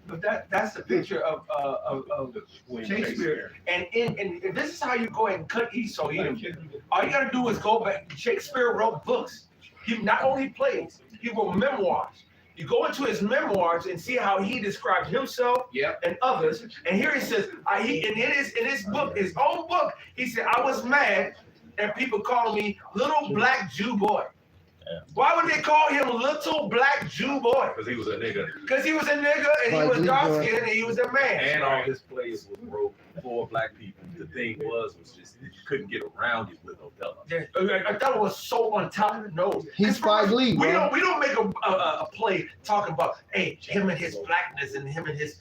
But that's the picture of Shakespeare. And this is how you go ahead and cut Esau. All you gotta do is go back. Shakespeare wrote books. He not only plays, he wrote memoirs. You go into his memoirs and see how he described himself and others. And here he says, in his book, his own book, he said, I was mad and people called me little black Jew boy. Why would they call him little black Jew boy? Because he was a nigga. Because he was a nigga and he was dark skinned and he was a man. And all his plays was wrote for black people. The thing was just you couldn't get around it with Othello. Othello was so on top of the nose. He's Spike Lee, bro. We don't make a play talking about him and his blackness and him and his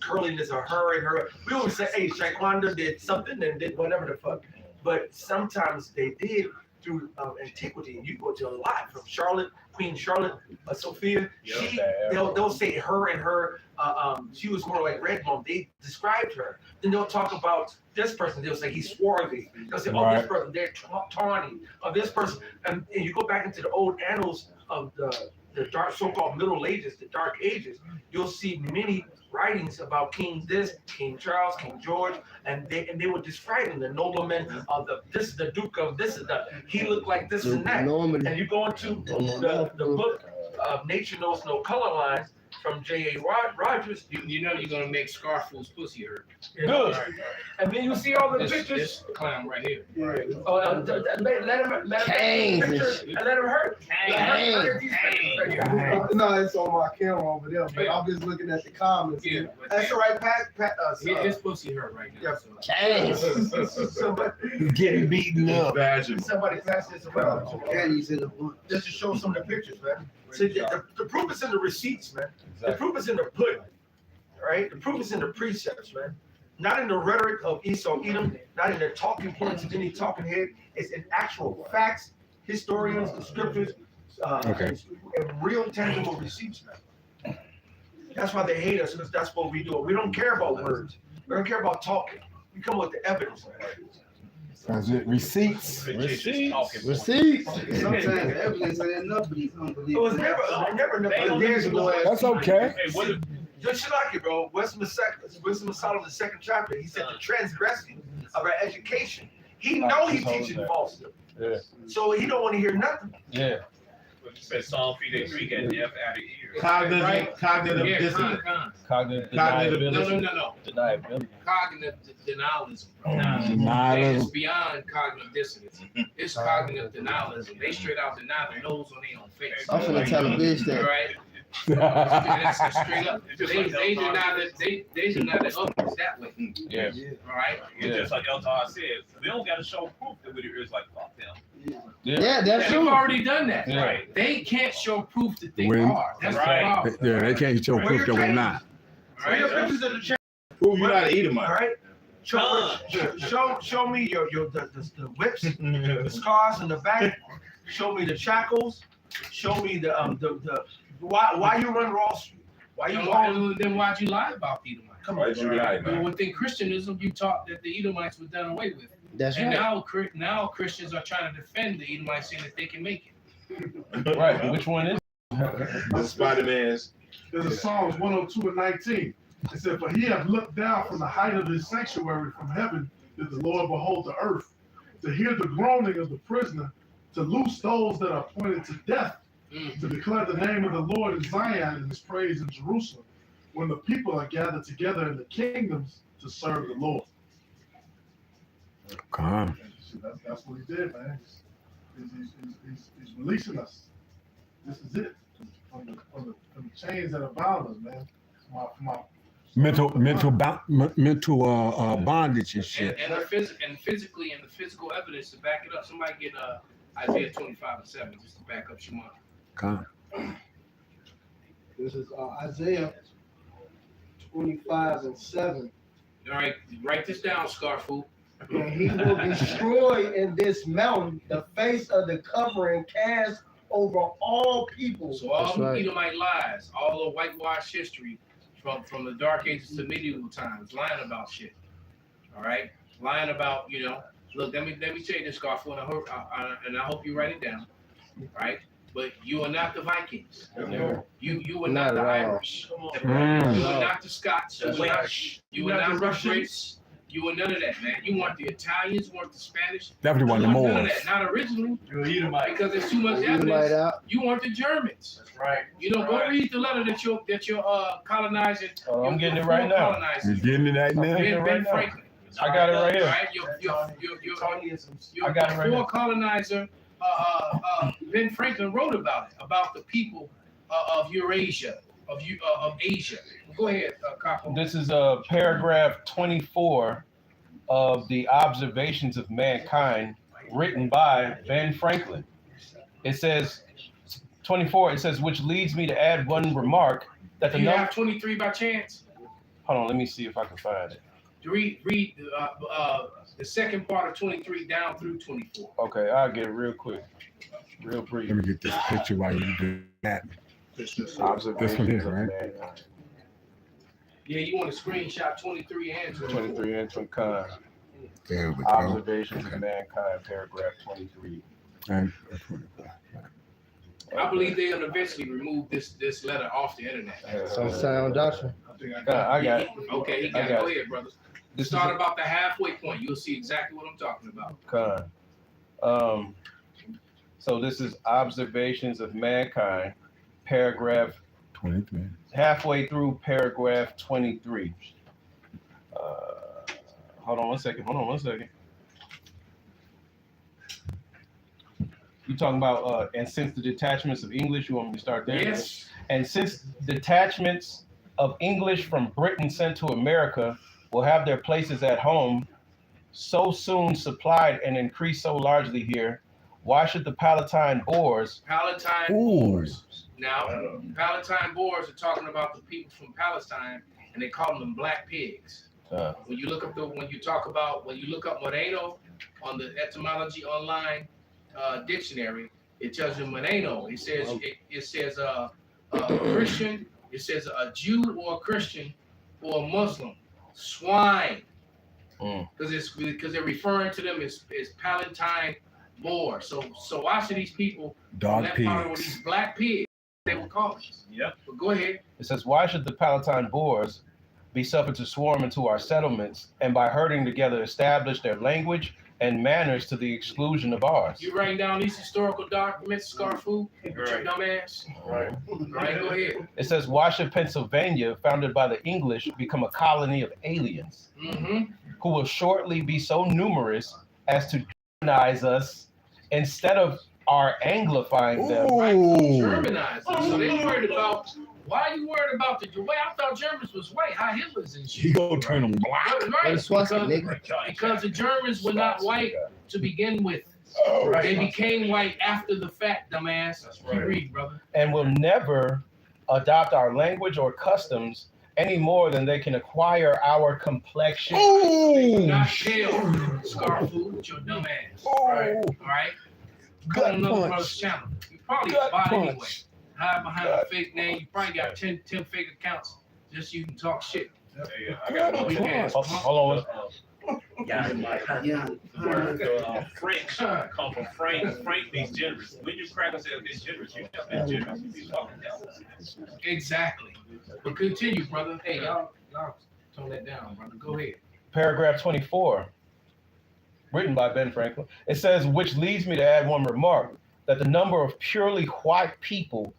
curliness or her and her. We always say, Shaquanda did something and did whatever the fuck. But sometimes they did through antiquity, and you go to a lot from Charlotte Queen Charlotte, Sophia. Yeah, They'll say her and her. She was more like Red Mom. They described her. Then they'll talk about this person. They'll say he's swarthy. They'll say, oh, this person, they're tawny. This person, and you go back into the old annals of the dark, so-called Middle Ages, the Dark Ages. You'll see many writings about King this, King Charles, King George, and they were describing the nobleman of this is the Duke of this is the he looked like this and that. And you go into the book of Nature Knows No Color Lines from J.A. Rogers. You know you're gonna make Scarfool's pussy hurt. Good. And then you see all the pictures. This clown right here. Right. Oh, let him pictures and let him hurt. No, it's on my camera over there, but I'm just looking at the comments. Yeah, That's all right, Pat. His pussy hurt right now. Somebody getting beaten up. Somebody pass this around. Caddies in the book. Just to show some of the pictures, man. See, the proof is in the receipts, man. The proof is in the pudding, right? The proof is in the precepts, man. Not in the rhetoric of Esau, Edom, not in the talking points of any talking head. It's in actual facts, historians, the scriptures, and real tangible receipts, man. That's why they hate us, because that's what we do. We don't care about words. We don't care about talking. We come with the evidence. That's it. Receipts. Receipts. Sometimes evidence ain't enough for these unbelievers. It was never enough. That's okay. Just like it, bro. Wisdom of Solomon, the second chapter. He said the transgressing of our education. He know he teaching falsehood. Yeah. So he don't want to hear nothing. Yeah. What you said, Psalm 3 got deaf out of ear. Cognitive dissonance. Cognitive No. deniability. Cognitive denialism. Denialism. It's beyond cognitive dissonance. It's cognitive denialism. They straight out deny the nose on their own face. I'm finna tell a bitch that. Right? That's straight up. They deny that they deny that others that way. Yeah. All right. It's just like Elton said, we don't got to show proof that we're like fuck them. Yeah, that's They've true. already done that. Yeah. Right. They can't show proof that they When- are. That's Right. the problem. Yeah, they can't show proof that we're not. All right. Pictures of the church. Prove you're not an All Edomite. right. Show me the whips, the scars in the back. Show me the shackles. Show me the why you run Wall Street. Why you Then why'd you lie about the Edomites? Come Why'd you lie, man? Well, within Christianism, you taught that the Edomites were done away with. That's And right. now Christians are trying to defend the Edomites, saying that they can make it. Right. Which one is? The Spider-Man's. There's a Psalms 102:19. It said, "For he hath looked down from the height of his sanctuary from heaven, that the Lord behold the earth, to hear the groaning of the prisoner, to loose those that are appointed to death, to declare the name of the Lord in Zion and his praise in Jerusalem, when the people are gathered together in the kingdoms to serve the Lord." Come. That's what he did, man. He's releasing us. This is it. From the chains that are bound us, man. From our Mental bondage and shit. And physically, and the physical evidence to back it up. Somebody get Isaiah 25:7 just to back up Shema. Come. This is Isaiah 25:7. All right, write this down, Scarfool. And he will destroy in this mountain the face of the covering cast over all people. So all That's the right. Edomite lies, all the whitewashed history from the Dark Ages to medieval times, lying about shit. All right, lying about Look, let me tell you this, Scarfool, and I hope you write it down. All right, but you are not the Vikings. You are not the Irish. You are not the Scots. You are not the Russians. You were none of that, man. You want the Italians, you want the Spanish. Definitely want the None of Moors. that. Not originally. You're an Edomite. Because there's too much Edomite evidence. out. You want the Germans. That's right. Go read the letter that you're colonizing. Oh, I'm getting it right now. You're getting it right now? Ben Franklin. I got it right here. Right? Your I got it right before here. colonizer Ben Franklin wrote about it, about the people of Eurasia, of Asia. Go ahead, Capo. This is paragraph 24 of the Observations of Mankind, written by Ben Franklin. It says 24. It says, which leads me to add one remark that the Do you number. have 23 by chance? Hold on, let me see if I can find it. Read the second part of 23 down through 24. Okay, I'll get it real quick. Real brief. Let me get this picture while you do that. This is This one here, right? mankind. Yeah, you want to screenshot 23 and 23 and 25. There we go. Observations of mankind, paragraph 23. And I believe they'll eventually remove this letter off the internet. Some sound doctrine. I got it. Okay, he got it. Go ahead, brother. Start about the halfway point. You'll see exactly what I'm talking about. So this is observations of mankind, paragraph 23. halfway through paragraph 23. Hold on one second. You talking about and since the detachments of English, you want me to start there? Yes. And since detachments of English from Britain sent to America will have their places at home, so soon supplied and increased so largely here, why should the Palatine Boers? Now, Palatine Boers are talking about the people from Palestine, and they call them black pigs. When you look up Moreno on the etymology online dictionary, it tells you Moreno. It says a Christian. It says a Jew or a Christian or a Muslim. Swine, because they're referring to them as Palatine Boers. So why should these people Dog pigs, these black pigs, they were called? Yep. But go ahead. It says, why should the Palatine Boers be suffered to swarm into our settlements and by herding together establish their language and manners to the exclusion of ours? You writing down these historical documents, Scarfoo? Right. Dumbass. Right. All right, go ahead. It says, why should Pennsylvania, founded by the English, become a colony of aliens who will shortly be so numerous as to Germanize us instead of our anglifying them? Germanize us. So they worried about, why are you worried about the way? I thought Germans was white. How Hitler's and shit. You go turn them black. Right, because the Germans were not white to begin with. They became white after the fact, dumbass. That's right. Read, brother. And will never adopt our language or customs any more than they can acquire our complexion. Not jail, Scarfoo, with your dumb ass. All right. Go on another brother's channel. You probably a bot anyway. Hide behind a fake name. You probably got 10 fake accounts just so you can talk shit. Hey, I got a weak ass. Hold on. French come from Frank. Frank means generous. When you crack us as generous, you have been generous. You be talking down. Exactly. But continue, brother. Hey, y'all tone that down, brother. Go ahead. Paragraph 24, written by Ben Franklin. It says, which leads me to add one remark, that the number of purely white people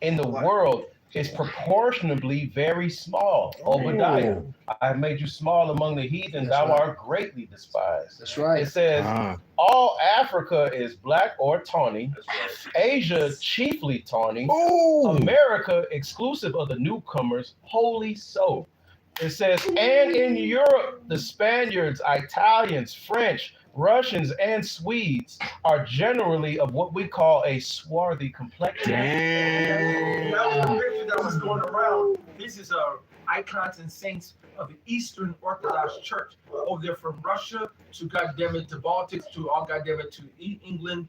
in the world is proportionably very small. Obadiah, I have made you small among the heathen, thou art greatly despised. That's right. It says, all Africa is black or tawny, Asia chiefly tawny, America exclusive of the newcomers, wholly so. It says, and in Europe, the Spaniards, Italians, French, Russians, and Swedes are generally of what we call a swarthy complexion. That was the picture that was going around. This is icons and saints of the Eastern Orthodox Church over there from Russia to goddammit the Baltics to goddammit to England,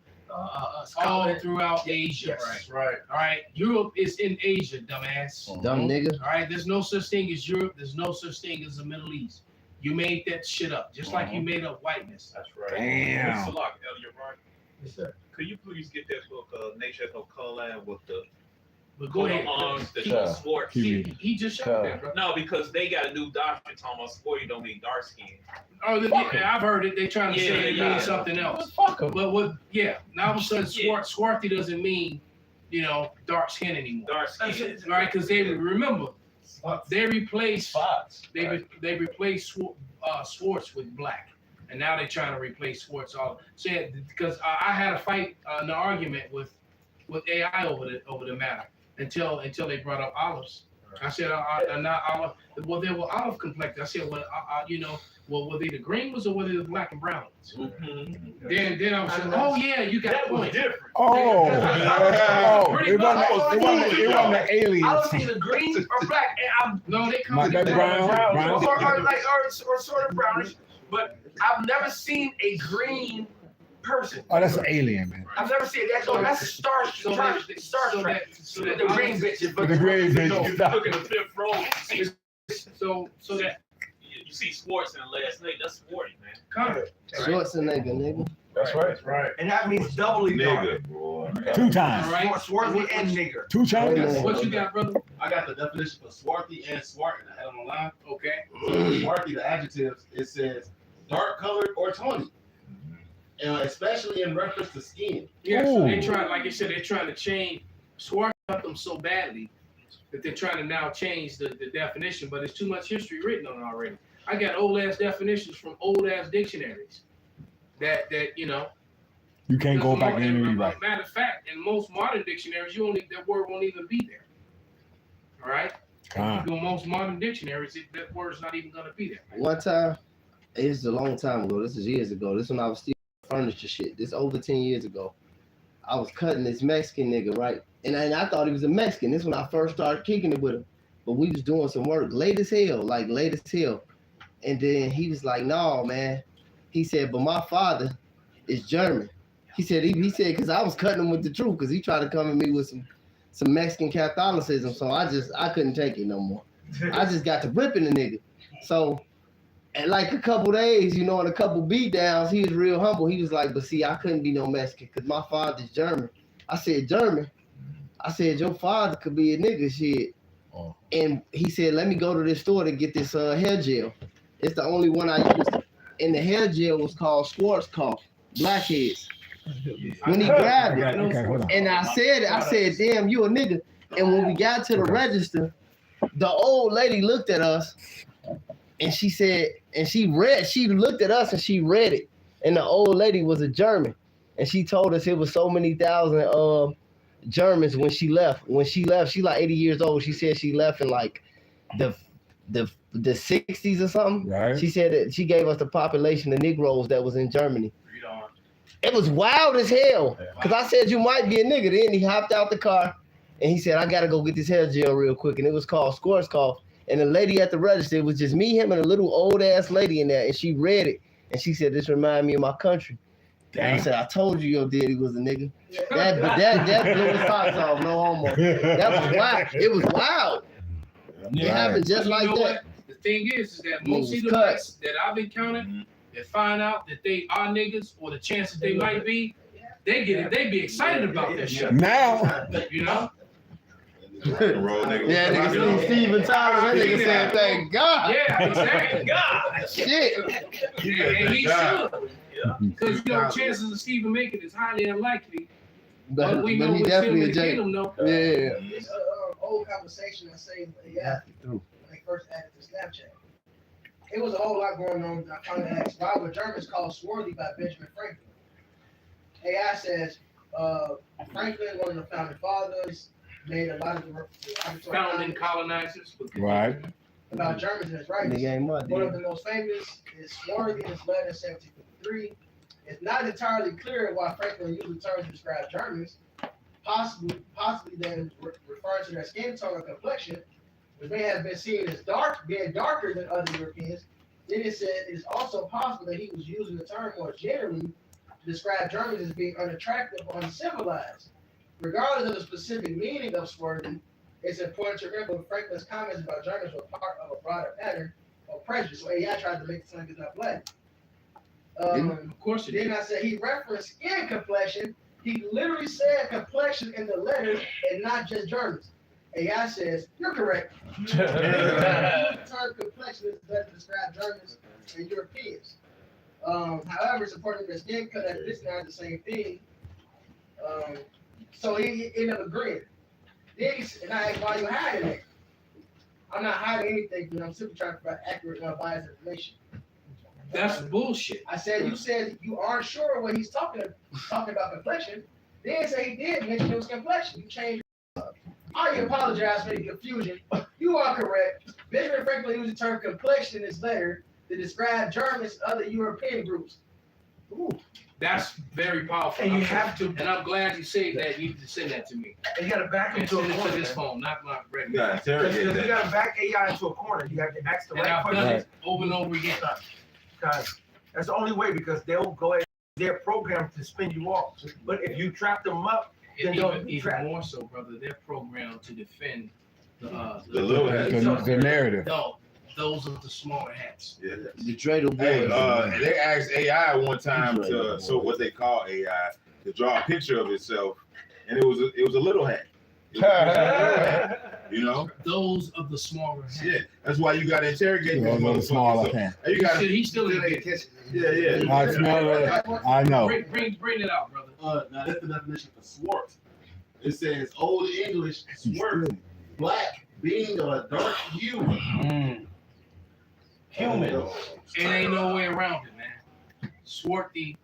Scotland, all throughout Asia. Yes. Right. All right. Europe is in Asia, dumbass. Dumb nigga. All right. There's no such thing as Europe. There's no such thing as the Middle East. You made that shit up, just like you made up whiteness. That's right. Damn. Mr. Locke, Elliot, right? Yes, sir. Could you please get that book, Nature Has No Color, with the But go ahead. arms, the sports? He just showed that, bro. No, because they got a new doctrine talking about sport, you don't mean dark skin. Oh, I've heard it. They trying to say it means something else. But what? Yeah. Now all of a sudden, swarthy doesn't mean, dark skin anymore. Dark skin. Right? Because they remember. They replaced they replaced Swartz with black, and now they're trying to replace Swartz all. Because I had a fight, an argument with AI over the matter until they brought up olives. I said, not olive. Well, they were olive complected. I said, well, were they the green ones or were they the black and brown ones? Then I was saying, oh yeah, you got a point. Different. It wasn't the aliens. I don't see the green or black. No, they come Like in brown. or sort of brownish. But I've never seen a green person. Oh, that's an alien, man. I've never seen that. So that's Star Trek. The green bitch. The green bitch. No, you look at the fifth row. So that you see sports in the last night. That's sporty, man. Schwarzenegger, nigga. That's right. And that means doubly Nigga, boy. 2 times. All right. Swarthy and nigger. 2 times. What you got, brother? I got the definition for swarthy and swart, and I had them online. Okay. Swarthy, the adjectives, it says dark colored or tawny, especially in reference to skin. Yeah, so they Ooh. try, like I said, they're trying to change, swart up them so badly that they're trying to now change the definition, but there's too much history written on it already. I got old ass definitions from old ass dictionaries that you know. You can't go back in and rewrite. Matter of fact, in most modern dictionaries, that word won't even be there. All right. Ah. If you go most modern dictionaries, that word's not even gonna be there. One time, it's a long time ago. This is years ago. This when I was still furniture shit. This over 10 years ago. I was cutting this Mexican nigga, right? And I thought he was a Mexican. This when I first started kicking it with him. But we was doing some work late as hell. And then he was like, "No, man." He said, "But my father is German." He said, because I was cutting him with the truth, because he tried to come at me with some Mexican Catholicism. So I couldn't take it no more. I just got to ripping the nigga. So at like a couple days, and a couple beat downs, he was real humble. He was like, "But see, I couldn't be no Mexican because my father's German." I said, "German?" I said, "Your father could be a nigga, shit." Oh. And he said, "Let me go to this store to get this hair gel. It's the only one I used." And the hair gel was called Schwarzkopf, blackheads. When he grabbed it, and I said, "Damn, you a nigga." And when we got to the register, the old lady looked at us and she said, she looked at us and she read it. And the old lady was a German. And she told us it was so many thousand Germans when she left. When she left, she like 80 years old. She said she left in like the 60s or something. Right. She said that she gave us the population of Negroes that was in Germany. It was wild as hell. Because I said, "You might be a nigga." Then he hopped out the car and he said, "I got to go get this hair gel real quick." And it was called Schwarzkopf. And the lady at the register, it was just me, him, and a little old ass lady in there. And she read it. And she said, "This remind me of my country." And I said, "I told you your daddy was a nigga." That blew his socks off, no homo. That was wild. It was wild. It happened just like that. What? The thing is that most of the guys that I've encountered that find out that they are niggas or the chances they might be, they be excited about that shit. Now, you know. Yeah, nigga Steven Tyler, that nigga said, "Thank God." Yeah, exactly. God. Shit. And he should. Because chances of Steven making it is highly unlikely. But we know he with definitely him a J. though. Yeah. It's an old conversation I say, when they first added to Snapchat. It was a whole lot going on. I finally asked, "Why were Germans called swarthy by Benjamin Franklin?" AI says, Franklin, one of the founding fathers, made a lot of the Founding colonizers. Right. About Germans in his writings. Nigga ain't One of the most famous is swarthy in his letter in 1753. It's not entirely clear why Franklin used the term to describe Germans, possibly then referring to their skin tone or complexion, which may have been seen as being darker than other Europeans. Then it said it is also possible that he was using the term more generally to describe Germans as being unattractive or uncivilized. Regardless of the specific meaning of swarthy, it's important to remember Franklin's comments about Germans were part of a broader pattern of prejudice. So AI tried to make it sound like it's not black. Of course it Then I said he referenced skin complexion. He literally said complexion in the letters and not just Germans. AI says, "You're correct." The term complexion is better to describe Germans and Europeans. However, it's important that skin color and this not the same thing. So he ended up agreeing. Then and I asked, "Why you hiding it?" I'm not hiding anything, but I'm simply trying to provide accurate, unbiased information. That's bullshit. I said, "You said you aren't sure what he's talking about complexion." Then say he did mention it was complexion. You changed. I apologize for the confusion. You are correct. Benjamin Franklin used the term complexion in his letter to describe Germans and other European groups. Ooh, that's very powerful. And you have to. And I'm glad you said that. You need to send that to me. And you got to back And into a send it corner. to this phone, not my regular. Yeah, Because you got to back AI into a corner. You have to ask the And right I've done questions. it over and over again. Because that's the only way, because they'll go ahead they're programmed to spin you off. But if you trap them up, then they'll be Even trapped. more so, brother, they're programmed to defend The little hats. The narrative. No, those are the smaller hats. Yeah. The dreidel Hey, boys. they asked AI one time to so what they call AI to draw a picture of itself, and it was a little hat. It was a picture, you know, Those of the smaller hats. yeah. That's why you got to interrogate Yeah, those the smaller motherfuckers. So, hat. hey, you got He still Still didn't ain't get it. catching it. yeah. I smell it. I know. Bring it out, brother. Now that's the definition for swart. It says Old English swart, black, being of a dark hue. Human. It ain't no way around it, man. Swarthy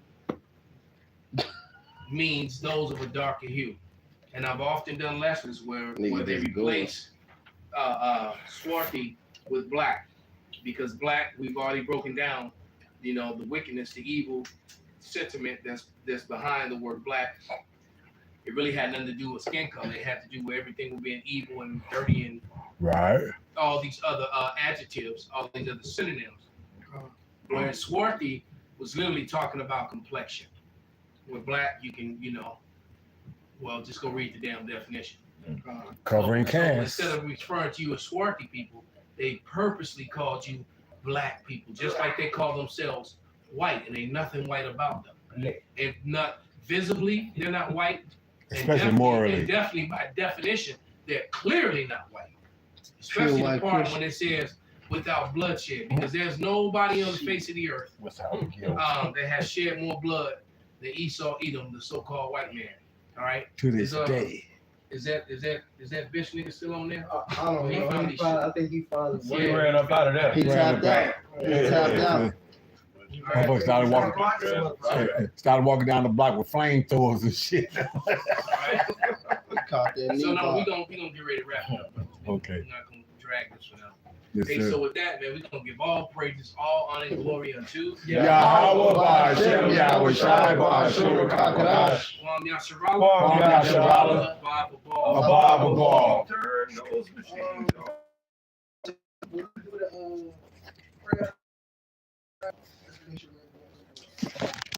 means those of a darker hue. And I've often done lessons where they replace swarthy with black. Because black, we've already broken down, you know, the wickedness, the evil sentiment that's behind the word black. It really had nothing to do with skin color. It had to do with everything with being evil and dirty and Right. all these other adjectives, all these other synonyms. Whereas swarthy was literally talking about complexion. With black, you can, you know, well, just go read the damn definition. Covering So cast. instead of referring to you as swarthy people, they purposely called you black people, just like they call themselves white, and ain't nothing white about them. If not visibly, they're not white. Especially morally. And definitely by definition, they're clearly not white. Especially Pure the white part Christian. when it says without bloodshed, because there's nobody on the face of the earth that has shed more blood than Esau Edom, the so-called white man. All right. To this day. Is that bitch nigga still on there? I don't He know. found He his I think he finally He ran up out of there. He tapped out. He tapped out. Motherfucker started walking down the block with flamethrowers and shit. Caught that So no, knee we gonna get ready to wrap it up. Brother. Okay. We're not gonna drag this one out. Yes, Hey, sir. so with that, man, we're gonna give all praises, all honor and glory unto Yahweh Ba'Shem Yahweh Shai Ba'Ashur Kakadash. Kwam Yasharala, Kwam Yasharala, Abba Ball. Abba Ball. Turn those machines off.